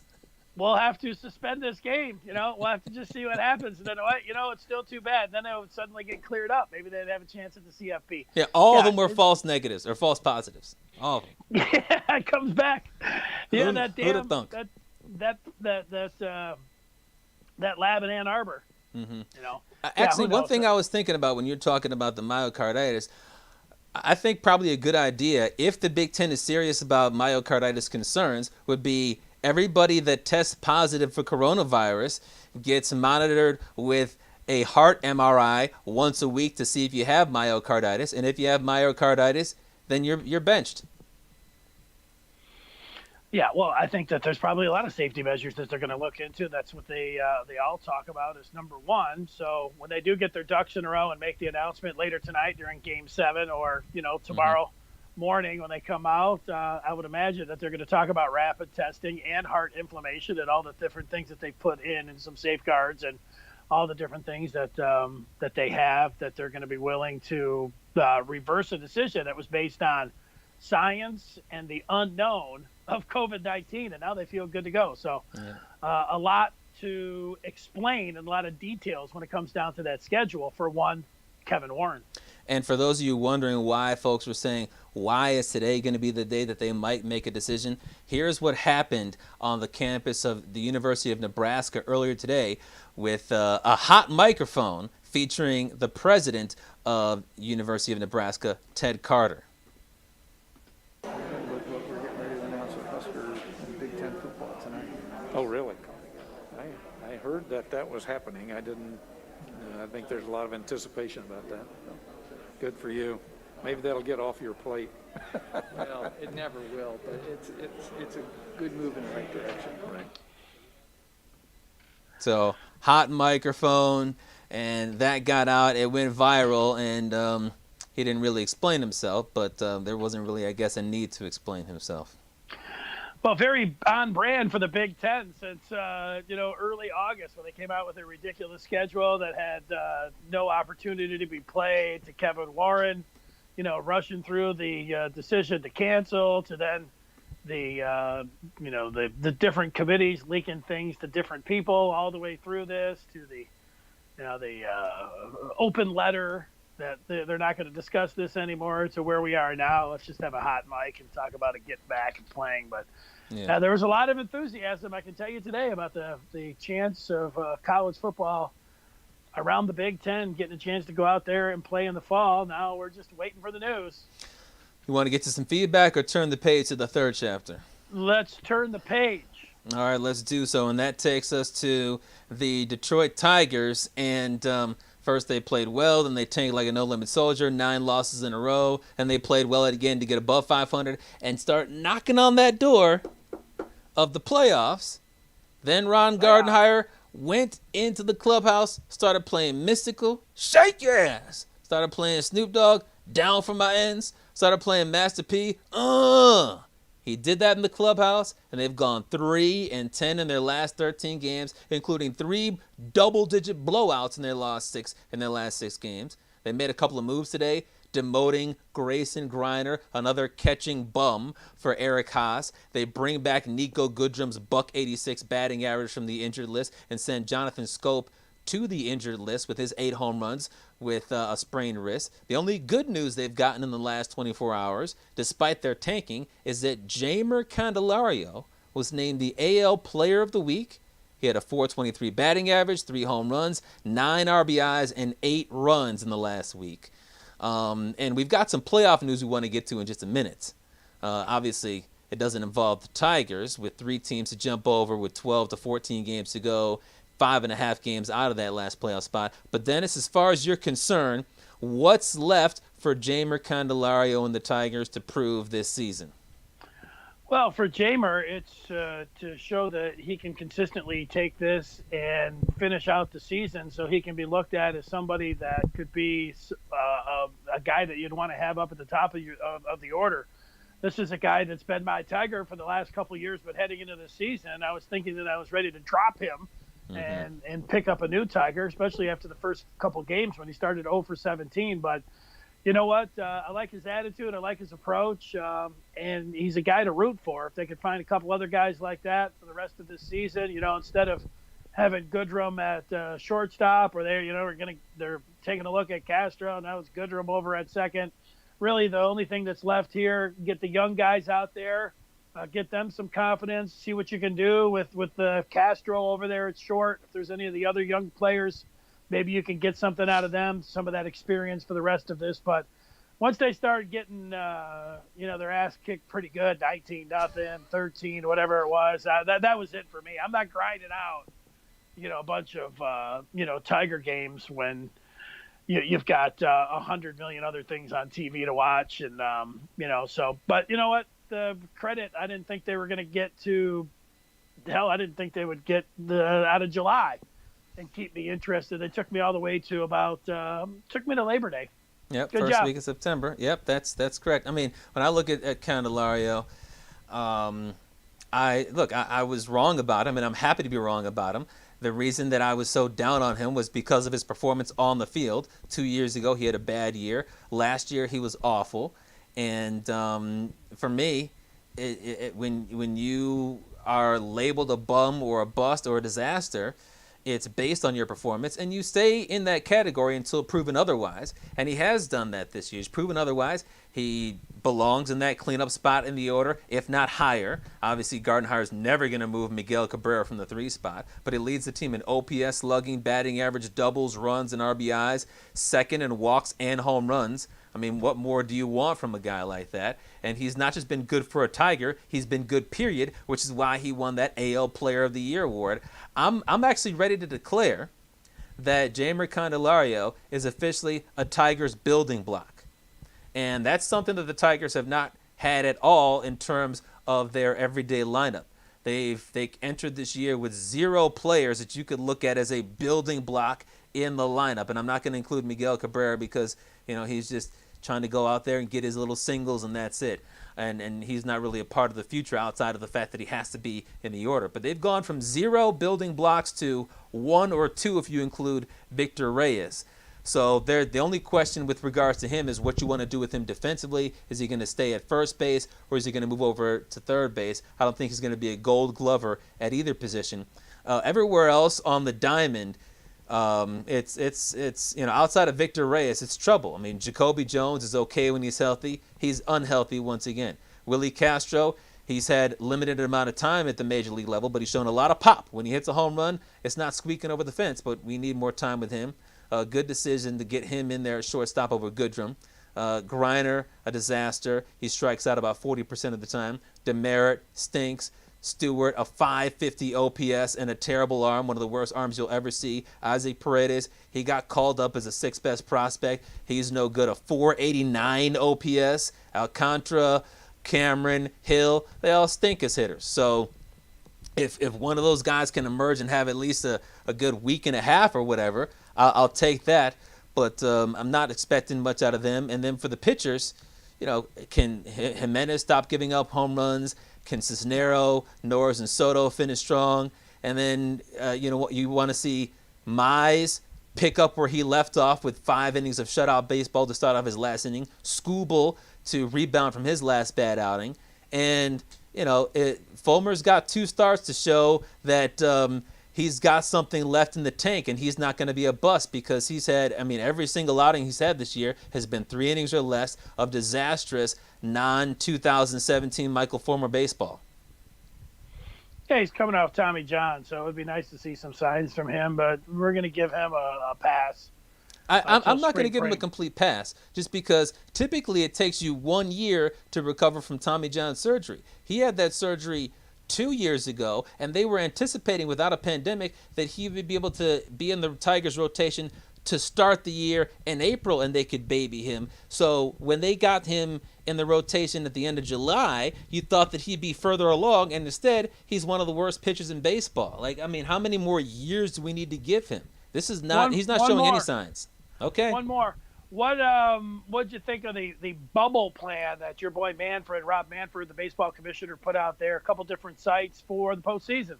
We'll have to suspend this game. We'll have to just see what happens. And then it's still too bad. Then it would suddenly get cleared up. Maybe they'd have a chance at the CFP. Yeah, all of them were false negatives or false positives. All of them. Yeah, it comes back. Yeah, that damn that lab in Ann Arbor. Mm-hmm. Actually, one thing I was thinking about when you're talking about the myocarditis, I think probably a good idea, if the Big Ten is serious about myocarditis concerns, would be everybody that tests positive for coronavirus gets monitored with a heart MRI once a week to see if you have myocarditis, and if you have myocarditis, then you're benched. Yeah, well, I think that there's probably a lot of safety measures that they're going to look into. That's what they all talk about as number one. So when they do get their ducks in a row and make the announcement later tonight during Game 7, or tomorrow morning when they come out, I would imagine that they're going to talk about rapid testing and heart inflammation and all the different things that they put in, and some safeguards and all the different things that that they have, that they're going to be willing to reverse a decision that was based on science and the unknown of COVID-19, and now they feel good to go. So a lot to explain and a lot of details when it comes down to that schedule for one Kevin Warren. And for those of you wondering why folks were saying, why is today going to be the day that they might make a decision? Here's what happened on the campus of the University of Nebraska earlier today with a hot microphone featuring the president of University of Nebraska, Ted Carter. Oh, really? I heard that was happening. I didn't. I think there's a lot of anticipation about that. Good for you. Maybe that'll get off your plate. Well, it never will, but it's a good move in the right direction. Right. So, hot microphone, and that got out. It went viral, and he didn't really explain himself, but there wasn't really, I guess, a need to explain himself. Well, very on brand for the Big Ten since, early August, when they came out with a ridiculous schedule that had no opportunity to be played, to Kevin Warren, rushing through the decision to cancel, to then the different committees leaking things to different people all the way through this, to the open letter that they're not going to discuss this anymore, to where we are now. Let's just have a hot mic and talk about it, get back and playing. But there was a lot of enthusiasm, I can tell you today, about the chance of college football around the Big Ten getting a chance to go out there and play in the fall. Now we're just waiting for the news. You want to get to some feedback or turn the page to the third chapter? Let's turn the page. All right, let's do so. And that takes us to the Detroit Tigers. And first they played well, then they tanked like a no-limit soldier, 9 losses in a row. And they played well again to get above 500 and start knocking on that door of the playoffs. Then Ron Gardenhire went into the clubhouse, started playing Mystical, Shake Your Ass. Started playing Snoop Dogg, Down for My Ends. Started playing Master P, He did that in the clubhouse, and they've gone 3-10 in their last 13 games, including 3 double-digit blowouts in their last 6 games. They made a couple of moves today, demoting Grayson Griner, another catching bum for Eric Haas. They bring back Nico Goodrum's .186 batting average from the injured list and send Jonathan Scope to the injured list with his 8 home runs with a sprained wrist. The only good news they've gotten in the last 24 hours, despite their tanking, is that Jeimer Candelario was named the AL Player of the Week. He had a .423 batting average, 3 home runs, 9 RBIs, and 8 runs in the last week. And we've got some playoff news we want to get to in just a minute. Obviously, it doesn't involve the Tigers with 3 teams to jump over with 12 to 14 games to go, 5.5 games out of that last playoff spot. But Dennis, as far as you're concerned, what's left for Jeimer Candelario and the Tigers to prove this season? Well, for Jeimer, it's to show that he can consistently take this and finish out the season so he can be looked at as somebody that could be a guy that you'd want to have up at the top of the order. This is a guy that's been my Tiger for the last couple of years, but heading into the season, I was thinking that I was ready to drop him and pick up a new Tiger, especially after the first couple games when he started 0 for 17. But you know what? I like his attitude. I like his approach. And he's a guy to root for. If they could find a couple other guys like that for the rest of this season, instead of having Goodrum at shortstop, or they're taking a look at Castro. Now it's Goodrum over at second. Really, the only thing that's left here, get the young guys out there, get them some confidence, see what you can do with the Castro over there at short. If there's any of the other young players, maybe you can get something out of them, some of that experience for the rest of this. But once they start getting, their ass kicked pretty good, 19-0, 13, whatever it was, that was it for me. I'm not grinding out, a bunch of, Tiger games when you've got 100 million other things on TV to watch. And, but you know what? The credit, I didn't think they were going to get to, I didn't think they would get out of July and keep me interested. It took me all the way to took me to Labor Day. Yep, Good first job. week of September. Yep, that's correct. I mean, when I look at Candelario, I was wrong about him, and I'm happy to be wrong about him. The reason that I was so down on him was because of his performance on the field. 2 years ago, he had a bad year. Last year, he was awful. And for me, when you are labeled a bum or a bust or a disaster, it's based on your performance, and you stay in that category until proven otherwise. And he has done that this year. He's proven otherwise. He belongs in that cleanup spot in the order, if not higher. Obviously, Gardenhire's never going to move Miguel Cabrera from the 3 spot, but he leads the team in OPS, slugging, batting average, doubles, runs, and RBIs, second in walks and home runs. I mean, what more do you want from a guy like that? And he's not just been good for a Tiger, he's been good, period, which is why he won that AL Player of the Year award. I'm actually ready to declare that Jeimer Candelario is officially a Tigers building block. And that's something that the Tigers have not had at all in terms of their everyday lineup. They entered this year with 0 players that you could look at as a building block in the lineup. And I'm not going to include Miguel Cabrera because, he's just trying to go out there and get his little singles and that's it. And he's not really a part of the future outside of the fact that he has to be in the order. But they've gone from 0 building blocks to 1 or 2 if you include Victor Reyes. So the only question with regards to him is what you want to do with him defensively. Is he going to stay at first base or is he going to move over to third base? I don't think he's going to be a gold glover at either position. Everywhere else on the diamond, it's outside of Victor Reyes, it's trouble. I mean, Jacoby Jones is okay when he's healthy. He's unhealthy once again. Willie Castro, he's had limited amount of time at the major league level, but he's shown a lot of pop. When he hits a home run, it's not squeaking over the fence, but we need more time with him. A good decision to get him in there at shortstop over Goodrum. Griner, a disaster. He strikes out about 40% of the time. Demerit stinks. Stewart, a 550 OPS and a terrible arm, one of the worst arms you'll ever see. Isaac Paredes, he got called up as a sixth best prospect. He's no good, a 489 OPS. Alcantara, Cameron, Hill, they all stink as hitters. So if one of those guys can emerge and have at least a good week and a half or whatever, I'll take that. But I'm not expecting much out of them. And then for the pitchers, can Jimenez stop giving up home runs? Can Cisnero, Norris, and Soto finish strong? And then, you want to see Mize pick up where he left off with 5 innings of shutout baseball to start off his last inning. Skubal to rebound from his last bad outing. And, Fulmer's got 2 starts to show that he's got something left in the tank, and he's not going to be a bust because he's had, every single outing he's had this year has been 3 innings or less of disastrous non-2017 Michael Fulmer baseball. Yeah, he's coming off Tommy John, so it would be nice to see some signs from him, but we're going to give him a pass. I'm not going to give him a complete pass just because typically it takes you 1 year to recover from Tommy John surgery. He had that surgery 2 years ago, and they were anticipating without a pandemic that he would be able to be in the Tigers rotation to start the year in April and they could baby him. So when they got him in the rotation at the end of July, you thought that he'd be further along, and instead he's one of the worst pitchers in baseball. How many more years do we need to give him? This is not, he's not showing any signs. Okay. One more. What'd you think of the bubble plan that your boy Rob Manfred, the baseball commissioner, put out there? A couple different sites for the postseason.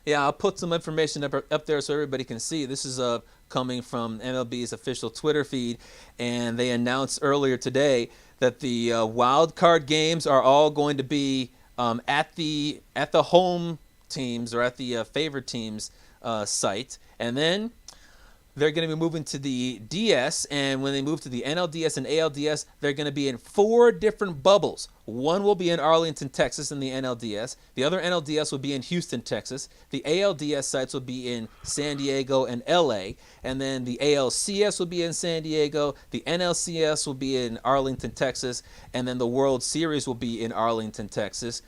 Yeah, I'll put some information up there so everybody can see. This is coming from MLB's official Twitter feed, and they announced earlier today that the wild card games are all going to be at the home teams or at the favorite teams site, and then they're going to be moving to the DS, and when they move to the NLDS and ALDS, they're going to be in 4 different bubbles. One will be in Arlington, Texas in the NLDS. The other NLDS will be in Houston, Texas. The ALDS sites will be in San Diego and LA. And then the ALCS will be in San Diego. The NLCS will be in Arlington, Texas. And then the World Series will be in Arlington, Texas.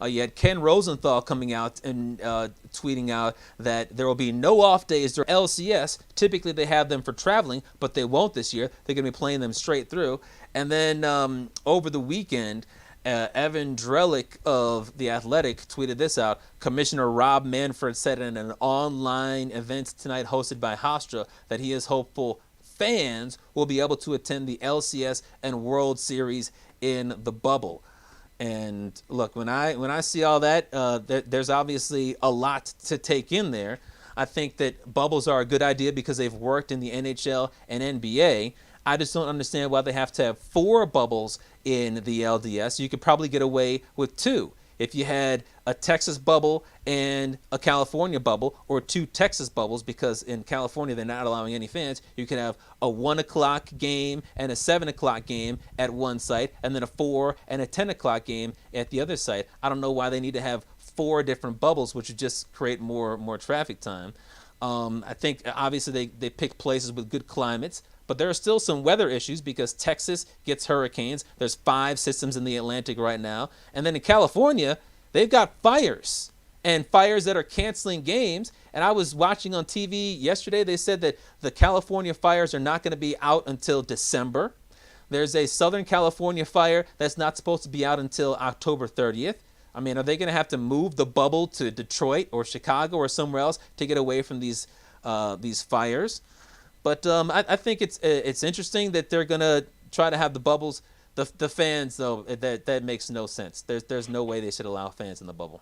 You had Ken Rosenthal coming out and tweeting out that there will be no off days during LCS. Typically they have them for traveling, but they won't this year. They're going to be playing them straight through. And then over the weekend, Evan Drellick of The Athletic tweeted this out. Commissioner Rob Manfred said in an online event tonight hosted by Hofstra that he is hopeful fans will be able to attend the LCS and World Series in the bubble. And look, when I see all that, there's obviously a lot to take in there. I think that bubbles are a good idea because they've worked in the NHL and NBA. I just don't understand why they have to have 4 bubbles in the LDS. You could probably get away with 2. If you had a Texas bubble and a California bubble, or 2 Texas bubbles, because in California they're not allowing any fans, you could have a 1 o'clock game and a 7 o'clock game at one site, and then a 4 and a 10 o'clock game at the other site. I don't know why they need to have 4 different bubbles, which would just create more traffic time. I think obviously they pick places with good climates, but there are still some weather issues because Texas gets hurricanes. There's 5 systems in the Atlantic right now. And then in California, they've got fires, and fires that are canceling games. And I was watching on TV yesterday, they said that the California fires are not going to be out until December. There's a Southern California fire that's not supposed to be out until October 30th. Are they going to have to move the bubble to Detroit or Chicago or somewhere else to get away from these fires? But I think it's interesting that they're going to try to have the bubbles. The fans, though, that makes no sense. There's no way they should allow fans in the bubble.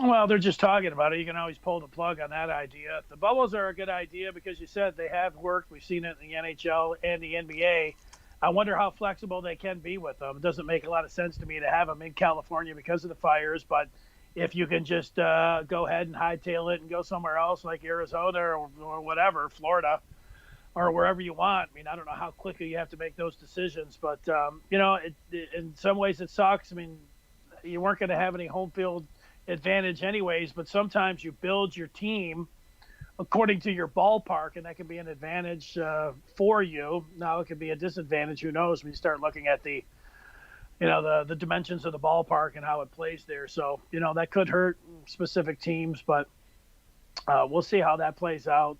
Well, they're just talking about it. You can always pull the plug on that idea. The bubbles are a good idea because you said they have worked. We've seen it in the NHL and the NBA. I wonder how flexible they can be with them. It doesn't make a lot of sense to me to have them in California because of the fires, but if you can just go ahead and hightail it and go somewhere else like Arizona or whatever, Florida, or wherever you want. I don't know how quickly you have to make those decisions, but in some ways it sucks. You weren't going to have any home field advantage anyways, but sometimes you build your team according to your ballpark, and that can be an advantage for you. Now it could be a disadvantage. Who knows when you start looking at the dimensions of the ballpark and how it plays there. So, that could hurt specific teams, but we'll see how that plays out.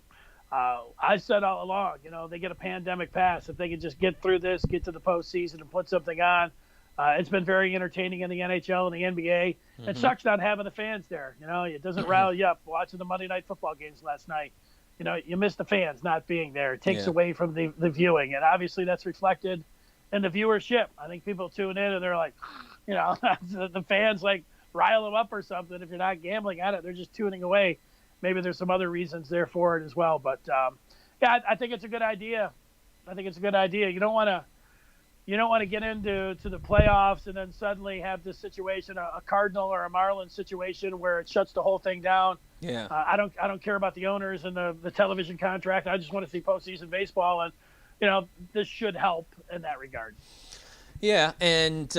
I said all along, they get a pandemic pass. If they can just get through this, get to the postseason and put something on. It's been very entertaining in the NHL and the NBA. Mm-hmm. It sucks not having the fans there. It doesn't rile you up watching the Monday Night Football games last night. You miss the fans not being there. It takes away from the viewing, and obviously that's reflected in the viewership. I think people tune in and they're like, the fans like rile them up or something. If you're not gambling at it, they're just tuning away. Maybe there's some other reasons there for it as well. But, I think it's a good idea. You don't want to get into the playoffs and then suddenly have this situation, a Cardinal or a Marlins situation where it shuts the whole thing down. Yeah. I don't care about the owners and the television contract. I just want to see postseason baseball, and this should help in that regard. Yeah, and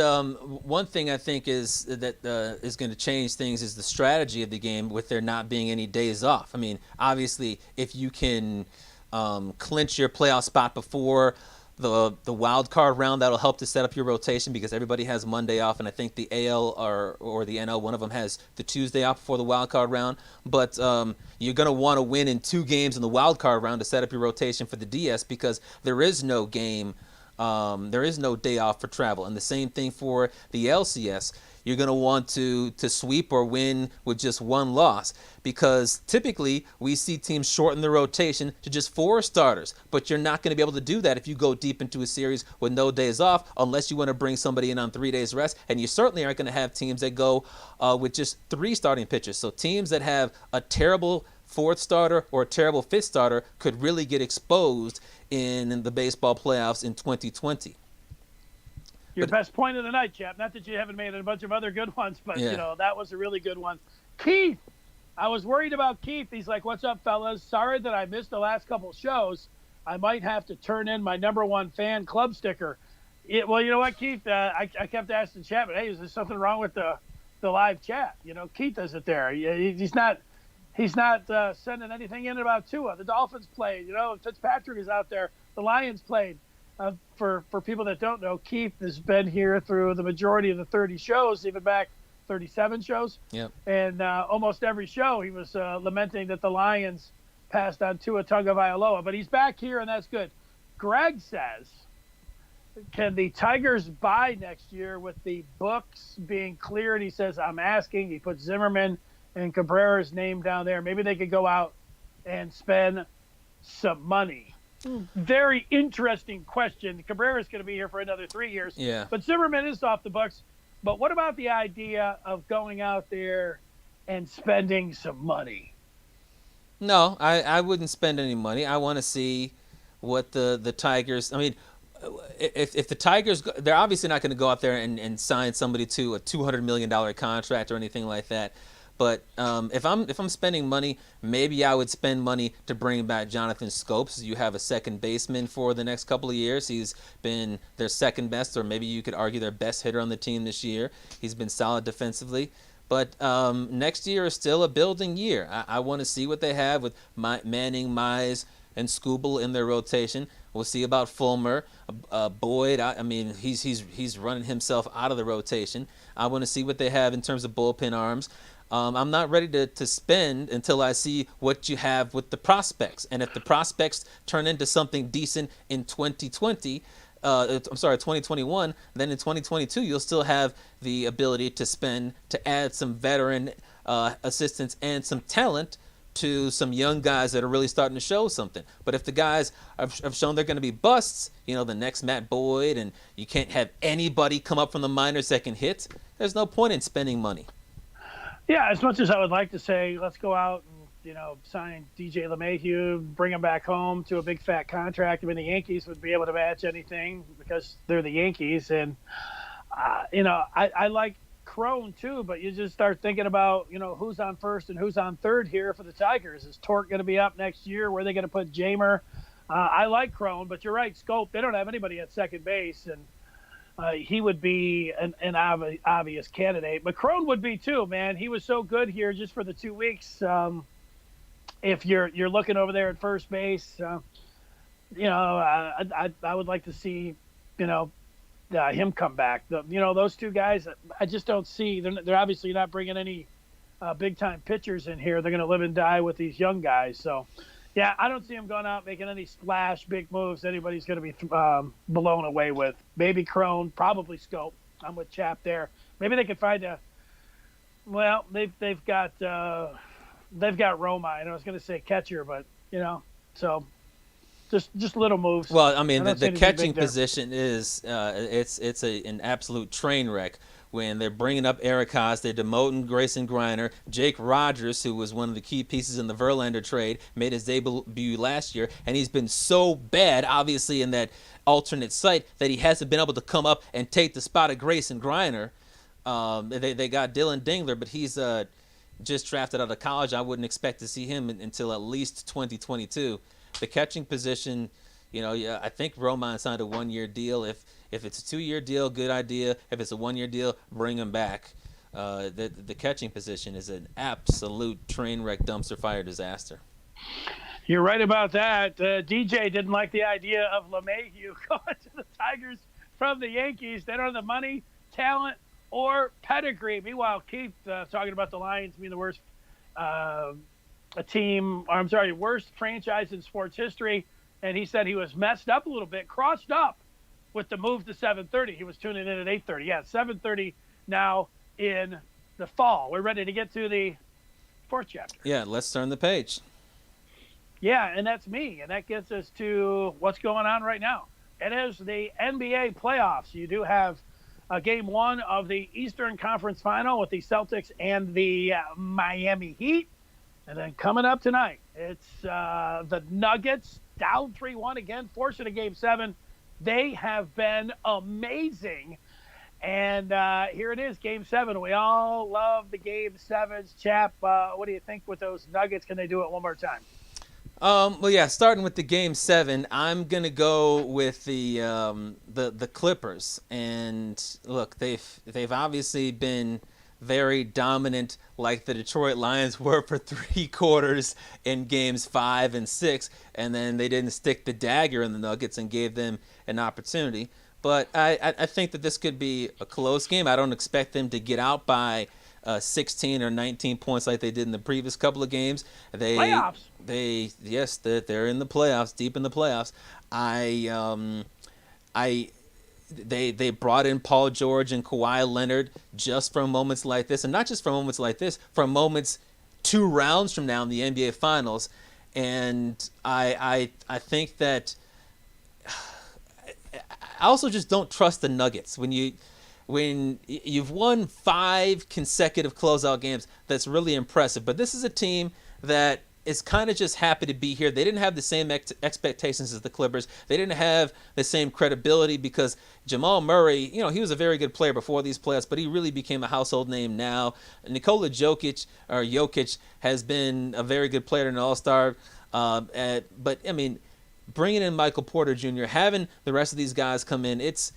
one thing I think is that is going to change things is the strategy of the game with there not being any days off. I mean, obviously, if you can clinch your playoff spot before the wild card round, that'll help to set up your rotation because everybody has Monday off, and I think the AL or the NL, one of them has the Tuesday off before the wild card round. But you're going to want to win in 2 games in the wild card round to set up your rotation for the DS because there is no game. There is no day off for travel, and the same thing for the LCS. You're going to want to sweep or win with just 1 loss because typically we see teams shorten the rotation to just 4 starters, but you're not going to be able to do that if you go deep into a series with no days off unless you want to bring somebody in on 3 days rest, and you certainly aren't going to have teams that go with just 3 starting pitchers. So teams that have a terrible 4th starter or a terrible 5th starter could really get exposed in the baseball playoffs in 2020. Your best point of the night, chap. Not that you haven't made a bunch of other good ones, but, that was a really good one. Keith, I was worried about Keith. He's like, what's up, fellas? Sorry that I missed the last couple shows. I might have to turn in my #1 fan club sticker. Well, you know what, Keith? I kept asking Chapman, hey, is there something wrong with the live chat? Keith isn't there. He's not sending anything in about Tua. The Dolphins played. Fitzpatrick is out there. The Lions played. For people that don't know, Keith has been here through the majority of the 30 shows, even back 37 shows. Yep. And almost every show he was lamenting that the Lions passed on Tua Tagovailoa. But he's back here, and that's good. Greg says, can the Tigers buy next year with the books being cleared? He says, I'm asking. He put Zimmerman and Cabrera's name down there. Maybe they could go out and spend some money. Very interesting question. Cabrera's going to be here for another 3 years. Yeah. But Zimmerman is off the books. But what about the idea of going out there and spending some money? No, I wouldn't spend any money. I want to see what the Tigers – I mean, if the Tigers – they're obviously not going to go out there and sign somebody to a $200 million contract or anything like that. But if I'm spending money, maybe I would spend money to bring back Jonathan Scopes. You have a second baseman for the next couple of years. He's been their second best, or maybe you could argue their best hitter on the team this year. He's been solid defensively. But next year is still a building year. I want to see what they have with Manning, Mize, and Skubal in their rotation. We'll see about Fulmer, Boyd. I mean, he's running himself out of the rotation. I want to see what they have in terms of bullpen arms. I'm not ready to spend until I see what you have with the prospects. And if the prospects turn into something decent in 2021, then in 2022 you'll still have the ability to spend to add some veteran assistance and some talent to some young guys that are really starting to show something. But if the guys have shown they're going to be busts, the next Matt Boyd, and you can't have anybody come up from the minors that can hit, there's no point in spending money. Yeah, as much as I would like to say, let's go out and, sign DJ LeMahieu, bring him back home to a big fat contract. I mean, the Yankees would be able to match anything because they're the Yankees. And, I like Crone too, but you just start thinking about, who's on first and who's on third here for the Tigers. Is Torque going to be up next year? Where are they going to put Jamer? I like Crone, but you're right, Scope. They don't have anybody at second base, and he would be an obvious candidate. But Crone would be too, man. He was so good here just for the 2 weeks. if you're looking over there at first base, I would like to see, him come back. Those two guys, I just don't see. They're obviously not bringing any big time pitchers in here. They're going to live and die with these young guys. So, yeah, I don't see them going out making any splash big moves. Anybody's going to be blown away with. Maybe Crone, probably Scope. I'm with Chap there. Maybe they could find they've got Roma. I was going to say catcher, but so. Just little moves. Well, I mean, the catching position is it's an absolute train wreck when they're bringing up Eric Haas, they're demoting Grayson Griner. Jake Rogers, who was one of the key pieces in the Verlander trade, made his debut last year, and he's been so bad, obviously, in that alternate site that he hasn't been able to come up and take the spot of Grayson Griner. They got Dylan Dingler, but he's just drafted out of college. I wouldn't expect to see him until at least 2022. The catching position, I think Roman signed a 1-year deal. If it's a 2-year deal, good idea. If it's a 1-year deal, bring him back. The catching position is an absolute train wreck, dumpster fire disaster. You're right about that. DJ didn't like the idea of LeMahieu going to the Tigers from the Yankees. They don't have the money, talent, or pedigree. Meanwhile, Keith talking about the Lions being the worst worst franchise in sports history, and he said he was messed up a little bit, crossed up with the move to 7:30. He was tuning in at 8:30. Yeah, 7:30 now in the fall. We're ready to get to the fourth chapter. Yeah, let's turn the page. Yeah, and that's me, and that gets us to what's going on right now. It is the NBA playoffs. You do have game one of the Eastern Conference Final with the Celtics and the Miami Heat. And then coming up tonight, it's the Nuggets down 3-1 again, forcing a Game 7. They have been amazing. And here it is, Game 7. We all love the Game 7s. Chap, what do you think with those Nuggets? Can they do it one more time? Well, yeah, starting with the Game 7, I'm going to go with the Clippers. And look, they've obviously been very dominant, like the Detroit Lions were for 3 quarters in games 5 and 6, and then they didn't stick the dagger in the Nuggets and gave them an opportunity. But I think that this could be a close game. I don't expect them to get out by 16 or 19 points like they did in the previous couple of games. Playoffs. They're in the playoffs, deep in the playoffs. They brought in Paul George and Kawhi Leonard just for moments like this, and not just for moments like this, for moments 2 rounds from now in the NBA Finals. And I think that I also just don't trust the Nuggets. When you've won 5 consecutive closeout games, that's really impressive. But this is a team that is kind of just happy to be here. They didn't have the same expectations as the Clippers. They didn't have the same credibility because Jamal Murray, he was a very good player before these playoffs, but he really became a household name now. Nikola Jokic has been a very good player and an all-star. But, I mean, bringing in Michael Porter Jr., having the rest of these guys come in, it's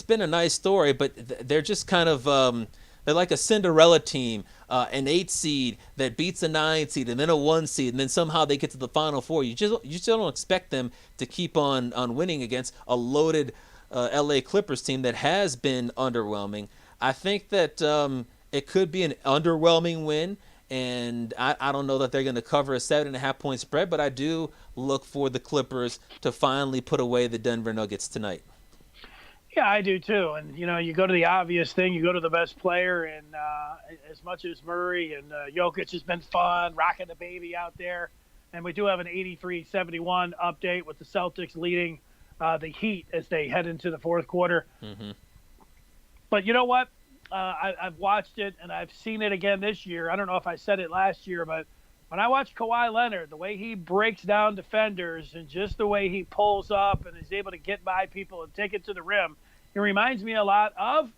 been a nice story, but they're just kind of they're like a Cinderella team, an 8 seed that beats a 9 seed and then a 1 seed, and then somehow they get to the Final Four. You just don't expect them to keep on winning against a loaded LA Clippers team that has been underwhelming. I think that it could be an underwhelming win, and I don't know that they're going to cover a 7.5 point spread, but I do look for the Clippers to finally put away the Denver Nuggets tonight. Yeah, I do too. And, you go to the obvious thing. You go to the best player. And as much as Murray and Jokic has been fun, rocking the baby out there. And we do have an 83-71 update with the Celtics leading the Heat as they head into the fourth quarter. Mm-hmm. But you know what? I've watched it, and I've seen it again this year. I don't know if I said it last year, but when I watch Kawhi Leonard, the way he breaks down defenders and just the way he pulls up and is able to get by people and take it to the rim, it reminds me a lot of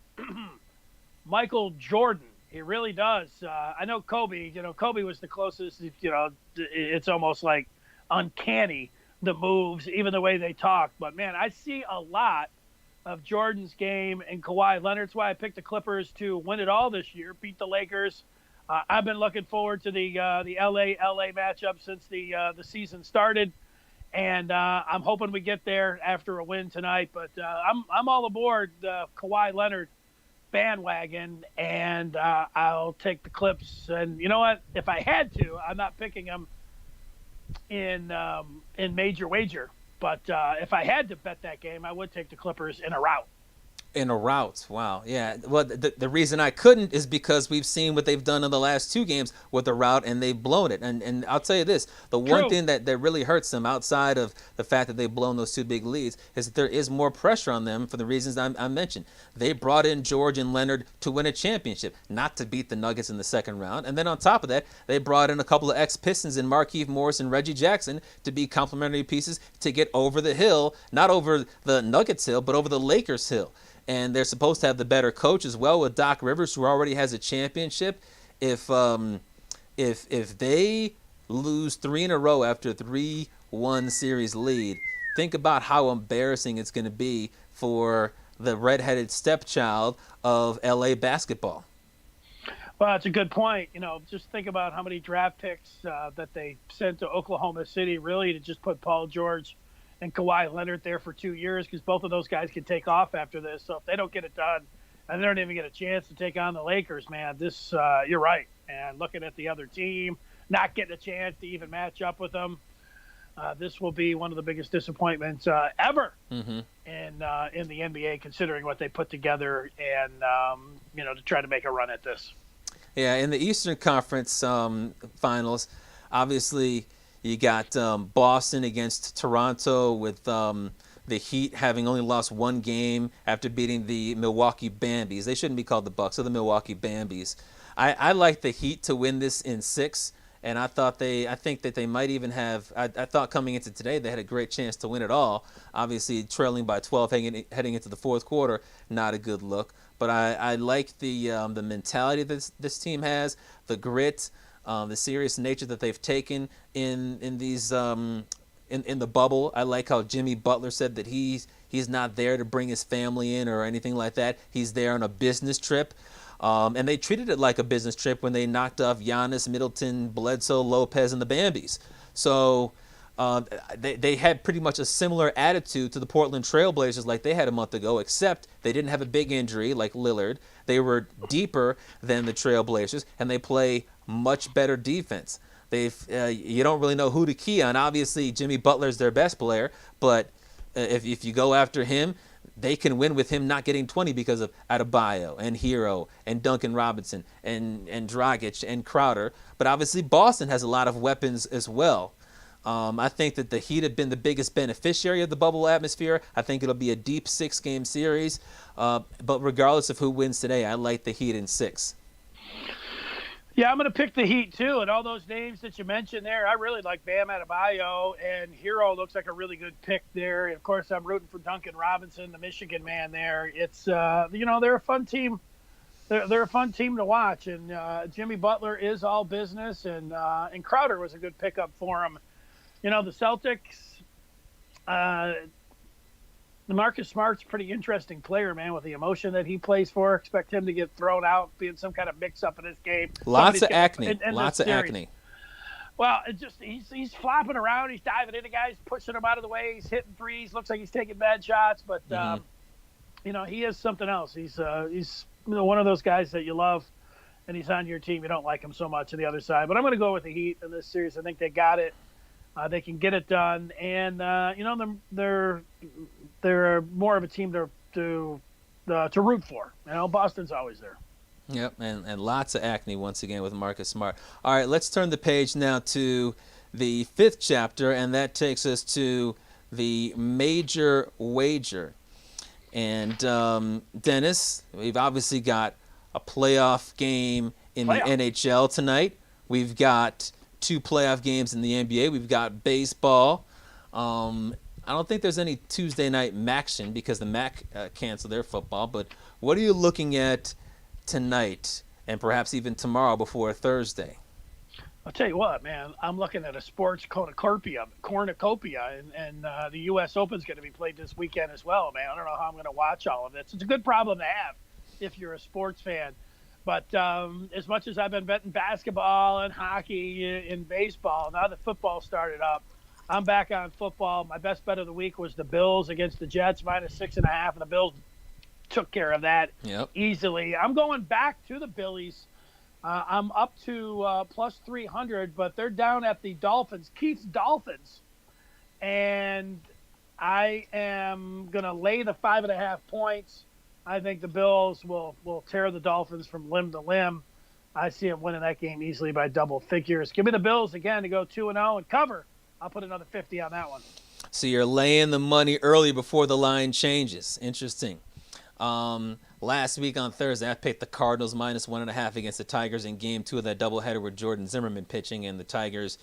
Michael Jordan. It really does. I know Kobe. Kobe was the closest. It's almost like uncanny, the moves, even the way they talk. But, man, I see a lot of Jordan's game and Kawhi Leonard. That's why I picked the Clippers to win it all this year, beat the Lakers. I've been looking forward to the LA matchup since the season started, and I'm hoping we get there after a win tonight. But I'm all aboard the Kawhi Leonard bandwagon, and I'll take the Clips. And you know what? If I had to, I'm not picking them in major wager. But if I had to bet that game, I would take the Clippers in a rout. In a rout. Wow. Yeah. Well, the reason I couldn't is because we've seen what they've done in the last 2 games with the rout, and they've blown it. And I'll tell you this, the one thing that really hurts them outside of the fact that they've blown those 2 big leads is that there is more pressure on them for the reasons I mentioned. They brought in George and Leonard to win a championship, not to beat the Nuggets in the second round. And then on top of that, they brought in a couple of ex-Pistons in Markieff Morris and Reggie Jackson to be complementary pieces to get over the hill, not over the Nuggets hill, but over the Lakers hill. And they're supposed to have the better coach as well with Doc Rivers, who already has a championship. If they lose 3 in a row after a 3-1 series lead, think about how embarrassing it's going to be for the redheaded stepchild of LA basketball. Well, that's a good point. Just think about how many draft picks that they sent to Oklahoma City, really, to just put Paul George and Kawhi Leonard there for 2 years, because both of those guys can take off after this. So if they don't get it done, and they don't even get a chance to take on the Lakers, man, this you're right. And looking at the other team, not getting a chance to even match up with them, this will be one of the biggest disappointments ever in the NBA, considering what they put together and to try to make a run at this. Yeah, in the Eastern Conference Finals, obviously you got Boston against Toronto with the Heat having only lost 1 game after beating the Milwaukee Bambies. They shouldn't be called the Bucks, they're the Milwaukee Bambies. I like the Heat to win this in 6, and I think that they might even have. I thought coming into today they had a great chance to win it all. Obviously, trailing by 12 heading into the fourth quarter, not a good look. But I like the mentality that this team has, the grit. The serious nature that they've taken in these in the bubble. I like how Jimmy Butler said that he's not there to bring his family in or anything like that. He's there on a business trip. And they treated it like a business trip when they knocked off Giannis, Middleton, Bledsoe, Lopez, and the Bambies. So they had pretty much a similar attitude to the Portland Trailblazers like they had a month ago, except they didn't have a big injury like Lillard. They were deeper than the Trailblazers, and they play much better defense. You don't really know who to key on. Obviously, Jimmy Butler's their best player, but if you go after him, they can win with him not getting 20 because of Adebayo and Hero and Duncan Robinson and Dragic and Crowder. But obviously, Boston has a lot of weapons as well. I think that the Heat have been the biggest beneficiary of the bubble atmosphere. I think it'll be a deep 6-game series. But regardless of who wins today, I like the Heat in 6. Yeah, I'm going to pick the Heat, too. And all those names that you mentioned there, I really like Bam Adebayo, and Hero looks like a really good pick there. And, of course, I'm rooting for Duncan Robinson, the Michigan man there. It's, they're a fun team. They're a fun team to watch. And Jimmy Butler is all business, and Crowder was a good pickup for him. The Celtics, Marcus Smart's a pretty interesting player, man, with the emotion that he plays for. Expect him to get thrown out, being some kind of mix-up in this game. Lots of acne. Well, he's flopping around. He's diving into guys, pushing them out of the way. He's hitting threes. Looks like he's taking bad shots, but he is something else. He's one of those guys that you love, and he's on your team. You don't like him so much on the other side. But I'm going to go with the Heat in this series. I think they got it. They can get it done, and they're more of a team to root for. Boston's always there. Yep, and lots of acne once again with Marcus Smart. All right, let's turn the page now to the 5th chapter, and that takes us to the major wager. And Dennis, we've obviously got a playoff game in the NHL tonight. We've got 2 playoff games in the NBA. We've got baseball. I don't think there's any Tuesday night MACtion because the MAC canceled their football. But what are you looking at tonight and perhaps even tomorrow before Thursday? I'll tell you what, man. I'm looking at a sports cornucopia, and the U.S. Open's going to be played this weekend as well, man. I don't know how I'm going to watch all of this. It's a good problem to have if you're a sports fan. But as much as I've been betting basketball and hockey and baseball, now that football started up, I'm back on football. My best bet of the week was the Bills against the Jets, -6.5, and the Bills took care of that easily. I'm going back to the Billies. I'm up to plus 300, but they're down at the Dolphins, Keith's Dolphins. And I am going to lay the 5.5 points. I think the Bills will tear the Dolphins from limb to limb. I see them winning that game easily by double figures. Give me the Bills again to go 2-0 and cover. I'll put another 50 on that one. So you're laying the money early before the line changes. Interesting. Last week on Thursday, I picked the Cardinals -1.5 against the Tigers in Game 2 of that doubleheader with Jordan Zimmerman pitching, and the Tigers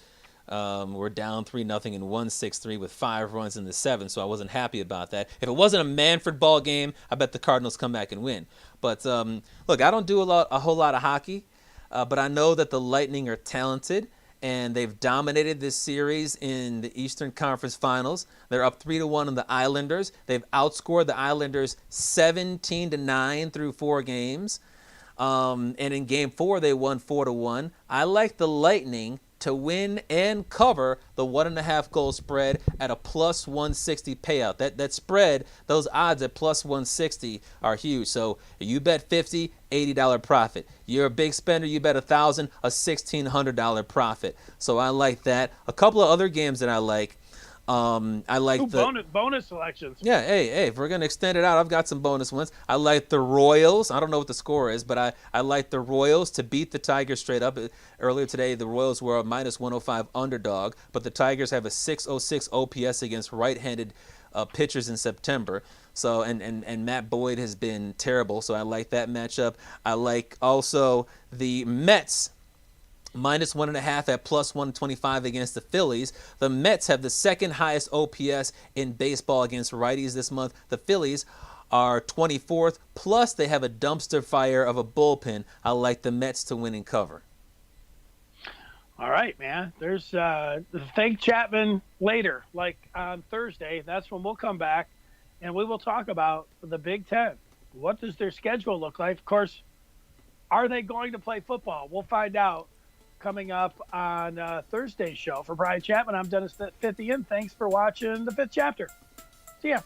were down 3-0 and won 6-3 with 5 runs in the 7th, so I wasn't happy about that. If it wasn't a Manfred ball game, I bet the Cardinals come back and win. But look, I don't do a whole lot of hockey, but I know that the Lightning are talented, and they've dominated this series in the Eastern Conference Finals. They're up 3-1 on the Islanders. They've outscored the Islanders 17-9 through 4 games. And in Game 4, they won 4-1. I like the Lightning to win and cover the 1.5 goal spread at a plus 160 payout. That spread, those odds at plus 160 are huge. So you bet $50, $80 profit. You're a big spender, you bet $1,000, a $1,600 profit. So I like that. A couple of other games that I like. I like bonus selections. Yeah, hey, if we're going to extend it out, I've got some bonus ones. I like the Royals. I don't know what the score is, but I like the Royals to beat the Tigers straight up. Earlier today, the Royals were a -105 underdog, but the Tigers have a 606 OPS against right-handed pitchers in September. So and Matt Boyd has been terrible, so I like that matchup. I like also the Mets -1.5 at plus 125 against the Phillies. The Mets have the second highest OPS in baseball against righties this month. The Phillies are 24th, plus they have a dumpster fire of a bullpen. I like the Mets to win and cover. All right, man. There's thank Chapman later, like on Thursday. That's when we'll come back, and we will talk about the Big Ten. What does their schedule look like? Of course, are they going to play football? We'll find out coming up on Thursday's show. For Brian Chapman, I'm Dennis Fithian. Thanks for watching the 5th chapter. See ya.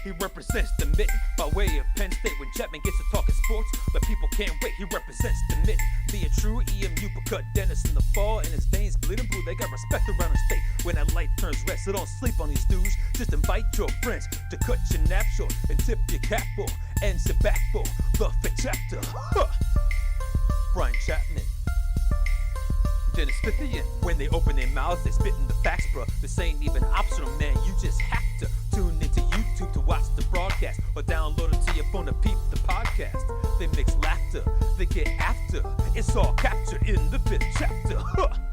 He represents the mitten by way of Penn State. When Chapman gets to talking sports, the people can't wait. He represents the mitten. Be a true EMU, but cut Dennis in the fall, and his veins bleeding blue. They got respect around the state. When that light turns red, so don't sleep on these dudes. Just invite your friends to cut your nap short and tip your cap for and sit back for the 5th chapter. Brian Chapman, Dennis Fithian. When they open their mouths, they spitting the facts, bro. This ain't even optional, man. You just have to tune into YouTube to watch the broadcast, or download it to your phone to peep the podcast. They mix laughter, they get after. It's all captured in the 5th chapter.